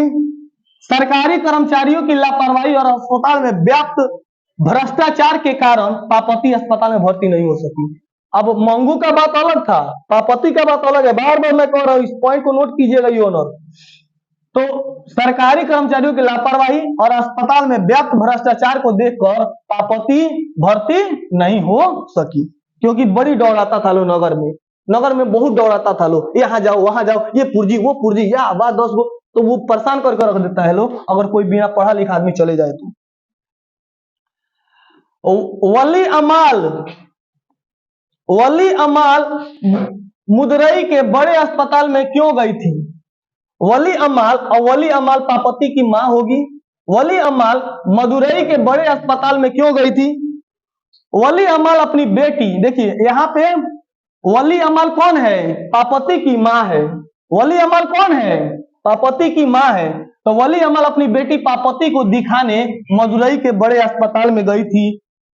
[SPEAKER 1] सरकारी कर्मचारियों की लापरवाही और अस्पताल में व्याप्त भ्रष्टाचार के कारण पापती अस्पताल में भर्ती नहीं हो सकी। अब मंगू का बात अलग था, पापती का बात अलग है। बार बार मैं कह रहा हूं, इस पॉइंट को नोट कीजिएगा यूनर। तो सरकारी कर्मचारियों की लापरवाही और अस्पताल में व्याप्त भ्रष्टाचार को देखकर पापती भर्ती नहीं हो सकी, क्योंकि बड़ी दौड़ाता था लो नगर में बहुत दौड़ाता था लो, यहाँ जाओ वहां जाओ, ये पुर्जी वो पुर्जी, या आवाज 10 गो, तो वो परेशान करके रख देता है लो, अगर कोई बिना पढ़ा लिखा आदमी चले जाए तो। वली अमाल मुदरई के बड़े अस्पताल में क्यों गई थी? वली अमाल, और वली अमाल पापती की मां होगी। वली अमाल मदुरई के बड़े अस्पताल में क्यों गई थी? वली अमाल अपनी बेटी, देखिए यहाँ पे वली अमाल कौन है? पापती की मां है। वली अमाल कौन है? पापती की मां है। तो वली अमल अपनी बेटी पार्वती को दिखाने मदुरई के बड़े अस्पताल में गई थी।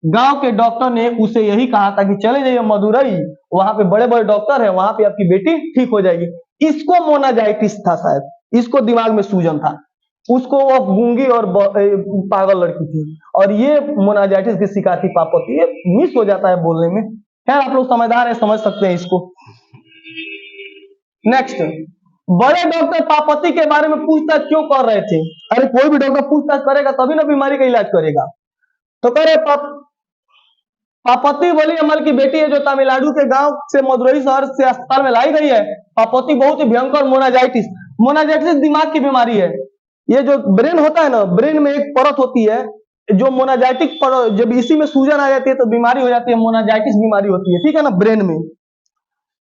[SPEAKER 1] गांव के डॉक्टर ने उसे यही कहा था कि चले जाइए मदुरई, वहां पे बड़े बड़े डॉक्टर है, वहां पे आपकी बेटी ठीक हो जाएगी। इसको मोनाजाइटिस था शायद, इसको दिमाग में सूजन था, उसको वो गूंगी और पागल लड़की थी, और ये मोनाजाइटिस की शिकार थी पार्वती। ये मिस हो जाता है बोलने में। खैर आप लोग समझदार है, समझ सकते हैं इसको। नेक्स्ट, बड़े डॉक्टर पार्वती के बारे में पूछताछ क्यों कर रहे थे? अरे कोई भी डॉक्टर पूछताछ करेगा तभी ना बीमारी का इलाज करेगा। तो कह रहे पार्वती वली अमल की बेटी है जो तमिलनाडु के गांव से मदुरई शहर से अस्पताल में लाई गई है। पार्वती बहुत ही भयंकर मोनाजाइटिस, मोनाजाइटिस दिमाग की बीमारी है। ये जो ब्रेन होता है ना, ब्रेन में एक परत होती है जो मोनाजाइटिक पर, जब इसी में सूजन आ जाती है तो बीमारी हो जाती है, मोनाजाइटिस बीमारी होती है, ठीक है ना, ब्रेन में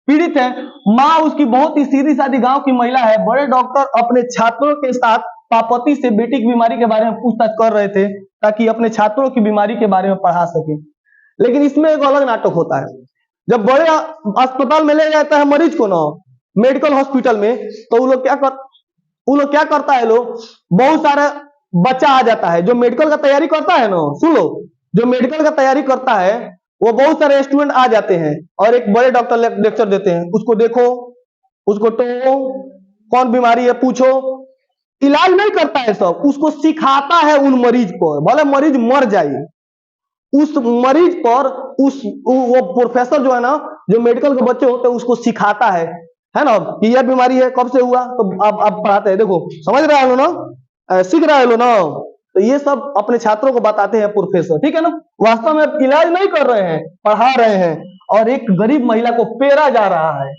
[SPEAKER 1] पीड़ित है। माँ उसकी बहुत ही सीधी सादी गांव की महिला है। बड़े डॉक्टर अपने छात्रों के साथ पार्वती से बेटी की बीमारी के बारे में पूछताछ कर रहे थे ताकि अपने छात्रों की बीमारी के बारे में पढ़ा सके। लेकिन इसमें एक अलग नाटक होता है। जब बड़े अस्पताल में ले जाता है मरीज को ना, मेडिकल हॉस्पिटल में, तो वो लोग क्या करता है, लोग बहुत सारा बच्चा आ जाता है जो मेडिकल का तैयारी करता है ना, सुन लो, जो मेडिकल का तैयारी करता है वो बहुत सारे स्टूडेंट आ जाते हैं और एक बड़े डॉक्टर लेक्चर देते हैं, उसको देखो, उसको टोको, कौन बीमारी है पूछो। इलाज नहीं करता है सब, उसको सिखाता है उन मरीज पर, भले मरीज मर जाए, उस मरीज पर वो प्रोफेसर जो है ना, जो मेडिकल के बच्चे होते हैं उसको सिखाता है ना, कि यह बीमारी है, कब से हुआ, तो अब पढ़ाते हैं, देखो समझ रहे हो ना, सीख रहे हो ना। तो ये सब अपने छात्रों को बताते हैं प्रोफेसर, ठीक है ना। वास्तव में इलाज नहीं कर रहे हैं, पढ़ा रहे हैं। और एक गरीब महिला को पेरा जा रहा है,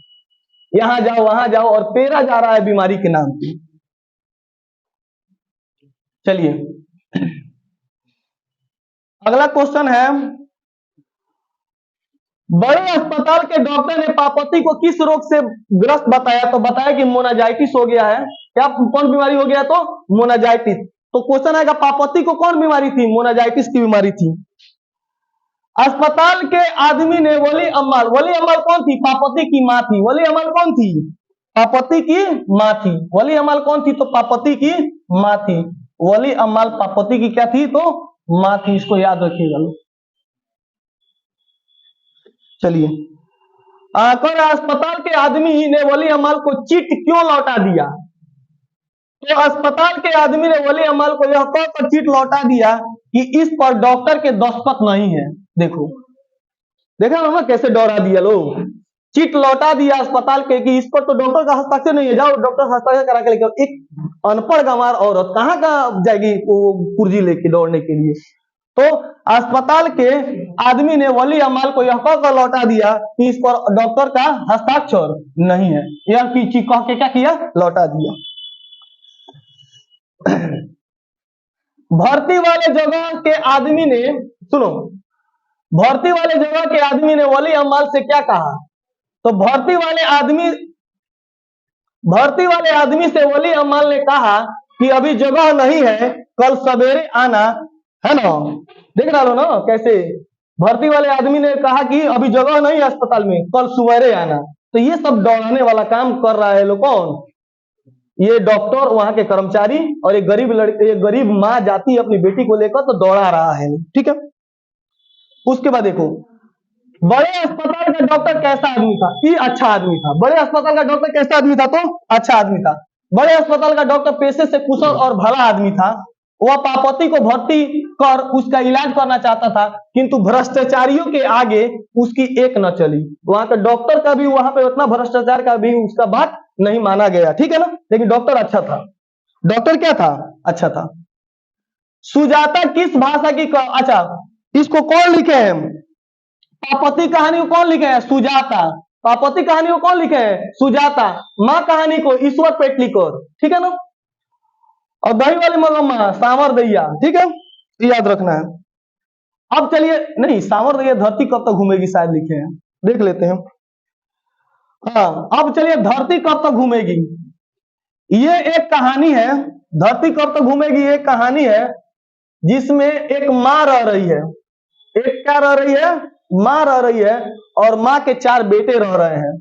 [SPEAKER 1] यहां जाओ वहां जाओ, और पेरा जा रहा है बीमारी के नाम पे। चलिए अगला क्वेश्चन है, बड़े अस्पताल के डॉक्टर ने पार्वती को किस रोग से ग्रस्त बताया? तो बताया कि मोनाजाइटिस हो गया है। क्या कौन बीमारी हो गया? तो मोनाजाइटिस। तो क्वेश्चन आएगा पार्वती को कौन बीमारी थी? मोनाजाइटिस की बीमारी थी। अस्पताल के आदमी ने वली अम्मल कौन थी? पार्वती की मां थी। वली अम्मल कौन थी? पार्वती की मां थी। वली अम्मल कौन थी? तो पार्वती की मां थी। वली अम्मल पार्वती की क्या थी? तो मां थी। इसको याद रखिएगा लोग। चलिए कर अस्पताल के आदमी ने वली अम्मल को चिट क्यों लौटा दिया? तो अस्पताल के आदमी ने वली अम्मल को यह कहकर चिट लौटा दिया कि इस पर डॉक्टर के दस्तखत नहीं है। देखो, देखा ना कैसे डरा दिया लोग, चिट लौटा दिया अस्पताल के कि इस पर तो डॉक्टर का हस्ताक्षर नहीं है, जाओ डॉक्टर हस्ताक्षर करा के लेके। एक अनपढ़ गंवार औरत कहाँ जाएगी वो पुर्जी लेके दौड़ने के लिए? तो अस्पताल के आदमी ने वली अम्मल को यह कहकर लौटा दिया कि इस पर डॉक्टर का हस्ताक्षर नहीं है। यह चीज कह के क्या किया? लौटा दिया। भर्ती वाले जगह के आदमी ने, सुनो, भर्ती वाले जगह के आदमी ने वली अम्मल से क्या कहा? तो भर्ती वाले आदमी से वली अम्मल ने कहा कि अभी जगह नहीं है, कल सवेरे आना, है ना। देख रहा हो ना कैसे भर्ती वाले आदमी ने कहा कि अभी जगह नहीं है अस्पताल में, कल सवेरे आना। तो ये सब दौड़ाने वाला काम कर रहा है लोग, कौन? ये डॉक्टर, वहां के कर्मचारी, और एक गरीब लड़के, एक गरीब माँ जाती है अपनी बेटी को लेकर तो दौड़ा रहा है, ठीक है। उसके बाद देखो, बड़े अस्पताल का डॉक्टर कैसा आदमी था? ये अच्छा आदमी था। बड़े अस्पताल का डॉक्टर कैसा आदमी था? तो अच्छा आदमी था। बड़े अस्पताल का डॉक्टर पेशे से कुशल और भला आदमी था। वह पार्वती को भर्ती कर उसका इलाज करना चाहता था, किंतु भ्रष्टाचारियों के आगे उसकी एक न चली। वहां के डॉक्टर का भी वहां पे उतना भ्रष्टाचार का भी उसका बात नहीं माना गया, ठीक है ना। लेकिन डॉक्टर अच्छा था। डॉक्टर क्या था? अच्छा था। सुजाता किस भाषा की अच्छा, इसको कौन लिखे हैं? पार्वती कहानी को कौन लिखे हैं? सुजाता। पार्वती कहानी को कौन लिखे हैं? सुजाता। माँ कहानी को ईश्वर पेटलीकर, ठीक है ना। और दही वाली मगम्मा सांवर दैया, ठीक है, याद रखना है। अब चलिए, नहीं, सांवर दैया धरती कब तक घूमेगी शायद लिखे हैं, देख लेते हैं। हाँ, अब चलिए, धरती कब तक घूमेगी, ये एक कहानी है। धरती कब तक घूमेगी एक कहानी है जिसमें एक माँ रह रही है। एक क्या रह रही है? माँ रह रही है, और माँ के 4 बेटे रह रहे हैं।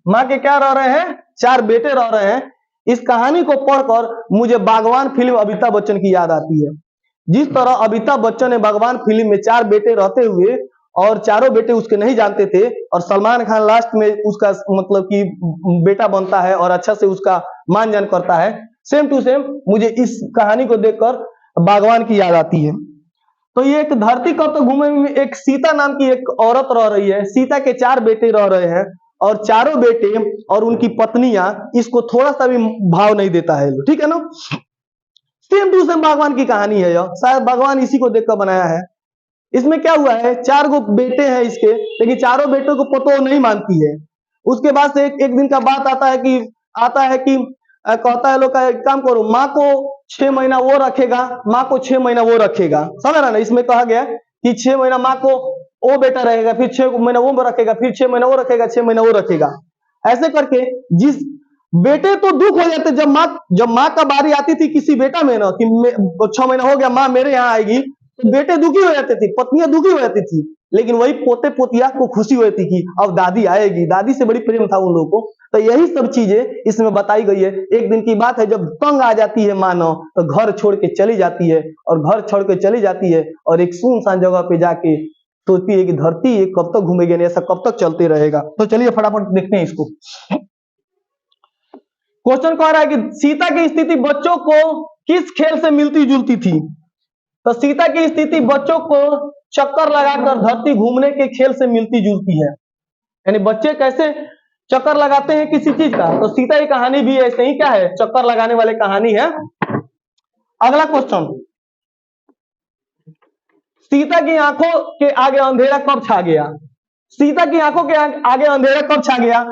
[SPEAKER 1] माँ के क्या रह रहे हैं? 4 बेटे रह रहे हैं। इस कहानी को पढ़कर मुझे बागवान फिल्म अमिताभ बच्चन की याद आती है। जिस तरह अमिताभ बच्चन ने बागवान फिल्म में 4 बेटे रहते हुए और चारों बेटे उसके नहीं जानते थे और सलमान खान लास्ट में उसका मतलब कि बेटा बनता है और अच्छा से उसका मान जान करता है, सेम टू सेम मुझे इस कहानी को देखकर बागवान की याद आती है। तो ये एक धरती कब तो घूमे में एक सीता नाम की एक औरत रह रही है। सीता के 4 बेटे रह रहे हैं और चारों बेटे और उनकी पत्नियां इसको थोड़ा सा भी भाव नहीं देता है, ठीक है ना। सेम टू सेम भगवान की कहानी है यह, शायद भगवान इसी को देखकर बनाया है। इसमें क्या हुआ है, 4 गो बेटे हैं इसके, लेकिन चारों बेटों को पतो नहीं मानती है। उसके बाद से एक दिन का बात आता है कि कहता है लोग का एक काम करो, माँ को 6 महीना वो रखेगा, माँ को 6 महीना वो रखेगा, समझ रहा ना। इसमें कहा गया कि 6 महीना माँ को वो बेटा रहेगा, फिर 6 महीना वो रखेगा, फिर 6 महीना वो रखेगा, 6 महीना वो रखेगा। ऐसे करके जिस बेटे तो दुख हो जाते जब माँ का बारी आती थी किसी बेटा में ना कि 6 महीना हो गया माँ मेरे यहाँ आएगी, तो बेटे दुखी हो जाते थे, पत्नियां दुखी हो जाती थी। लेकिन वही पोते पोतिया को खुशी होती थी कि अब दादी आएगी, दादी से बड़ी प्रेम था उन लोगों को। तो यही सब चीजें इसमें बताई गई है। एक दिन की बात है जब तंग आ जाती है मानो तो घर छोड़ के चली जाती है, और घर छोड़ के चली जाती है और एक सुनसान जगह पे जाके सोचती है कि धरती ये कब तक घूमेगी, ऐसा कब तक चलते रहेगा। तो चलिए फटाफट देखते हैं इसको। क्वेश्चन कह रहा है कि सीता की स्थिति बच्चों को किस खेल से मिलती जुलती थी। तो सीता की स्थिति बच्चों को चक्कर लगाकर धरती घूमने के खेल से मिलती जुलती है। यानी बच्चे कैसे चक्कर लगाते हैं किसी चीज का, तो सीता की कहानी भी ऐसे ही क्या है, चक्कर लगाने वाले कहानी है। अगला क्वेश्चन, सीता की आंखों के आगे अंधेरा कब छा गया। सीता की आंखों के आगे अंधेरा कब छा गया,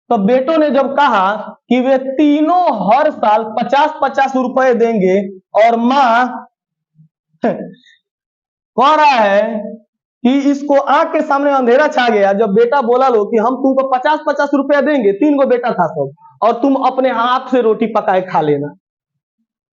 [SPEAKER 1] तो बेटों ने जब कहा कि वे तीनों हर साल 50-50 रुपए देंगे और माँ कह रहा है कि इसको आंख के सामने अंधेरा छा गया। जब बेटा बोला लो कि हम तुमको 50-50 रुपया देंगे, 3 गो बेटा था सब, और तुम अपने हाथ से रोटी पकाए खा लेना,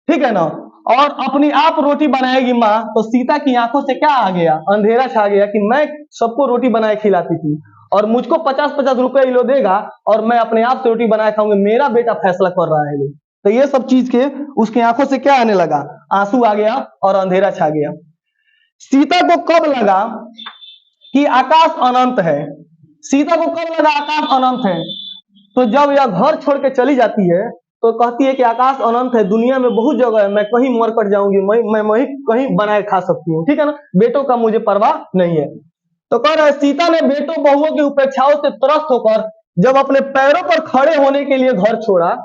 [SPEAKER 1] ठीक है ना। और अपनी आप रोटी बनाएगी माँ, तो सीता की आंखों से क्या आ गया, अंधेरा छा गया कि मैं सबको रोटी बनाए खिलाती थी और मुझको 50-50 रुपए किलो देगा और मैं अपने आप से रोटी बनाए खाऊंगी, मेरा बेटा फैसला कर रहा है। तो ये सब चीज के उसकी आंखों से क्या आने लगा, आंसू आ गया और अंधेरा छा गया। सीता को कब लगा कि आकाश अनंत है। सीता को कब लगा आकाश अनंत है, तो जब यह घर छोड़ के चली जाती है तो कहती है कि आकाश अनंत है, दुनिया में बहुत जगह है, मैं कहीं मर कर जाऊंगी, मैं वहीं कहीं बनाए खा सकती हूँ, ठीक है ना, बेटों का मुझे परवाह नहीं है। तो कह रहा है सीता ने बेटों बहुओं की उपेक्षाओं से त्रस्त होकर जब अपने पैरों पर खड़े होने के लिए घर छोड़ा,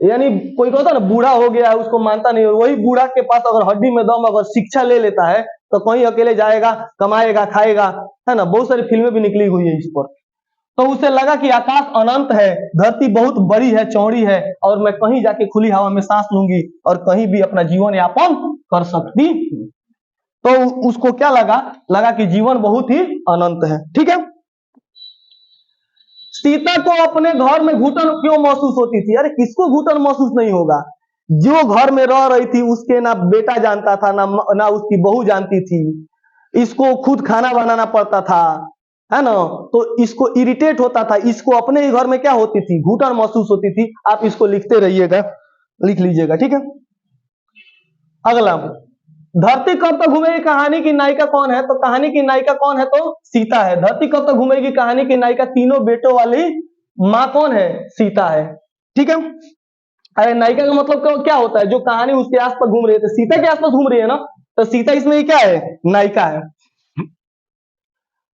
[SPEAKER 1] यानी कोई कहता ना बूढ़ा हो गया है उसको मानता नहीं, वही बूढ़ा के पास अगर हड्डी में दम अगर शिक्षा ले लेता है तो कहीं अकेले जाएगा, कमाएगा, खाएगा, है ना। बहुत सारी फिल्में भी निकली हुई है इस पर। तो उसे लगा कि आकाश अनंत है, धरती बहुत बड़ी है, चौड़ी है, और मैं कहीं जाके खुली हवा में सांस लूंगी और कहीं भी अपना जीवन यापन कर सकती हूँ। तो उसको क्या लगा कि जीवन बहुत ही अनंत है, ठीक है। सीता को अपने घर में घुटन क्यों महसूस होती थी, अरे किसको घुटन महसूस नहीं होगा। जो घर में रह रही थी उसके ना बेटा जानता था, ना उसकी बहू जानती थी, इसको खुद खाना बनाना पड़ता था, है ना। तो इसको इरिटेट होता था, इसको अपने ही घर में क्या होती थी, घुटन महसूस होती थी। आप इसको लिखते रहिएगा, लिख लीजिएगा, ठीक है। अगला, धरती कब तक घूमेगी कहानी की नायिका कौन है, तो कहानी की नायिका कौन है, तो सीता है। धरती कब तक घूमेगी कहानी की नायिका तीनों बेटों वाली माँ कौन है, सीता है, ठीक है। अरे नायिका का मतलब क्या होता है, जो कहानी उसके आसपास घूम रही है, तो सीता के आसपास घूम रही है ना, तो सीता इसमें क्या है, नायिका है।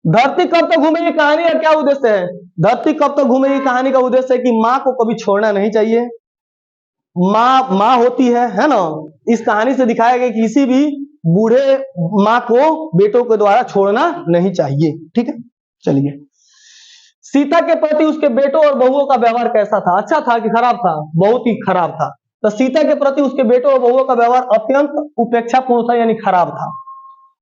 [SPEAKER 1] धरती कब तक घूमेगी कहानी का क्या उद्देश्य है, धरती कब तक घूमेगी कहानी का उद्देश्य है कि माँ को कभी छोड़ना नहीं चाहिए। माँ होती है ना। इस कहानी से दिखाया गया कि किसी भी बूढ़े माँ को बेटों के द्वारा छोड़ना नहीं चाहिए, ठीक है। चलिए, सीता के प्रति उसके बेटों और बहुओं का व्यवहार कैसा था, अच्छा था कि खराब था, बहुत ही खराब था। तो सीता के प्रति उसके बेटों और बहुओं का व्यवहार अत्यंत उपेक्षापूर्ण था, यानी खराब था।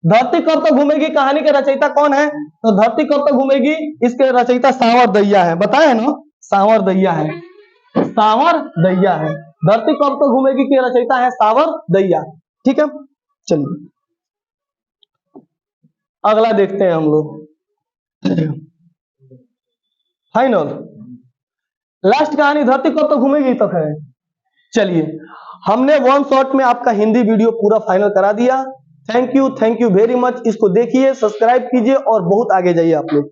[SPEAKER 1] धरती कब तक घूमेगी कहानी के रचयिता कौन है, तो धरती कब तक घूमेगी इसके रचयिता सांवर दैया है, बताए ना, सांवर दैया है, सांवर दैया है। धरती कब तक घूमेगी के रचयिता है सांवर दैया, ठीक है। चलिए अगला देखते हैं हम लोग, फाइनल लास्ट कहानी धरती कब तक घूमेगी तक है। चलिए, हमने वन शॉट में आपका हिंदी वीडियो पूरा फाइनल करा दिया। Thank you very much. इसको देखिए, सब्सक्राइब कीजिए और बहुत आगे जाइए आप लोग।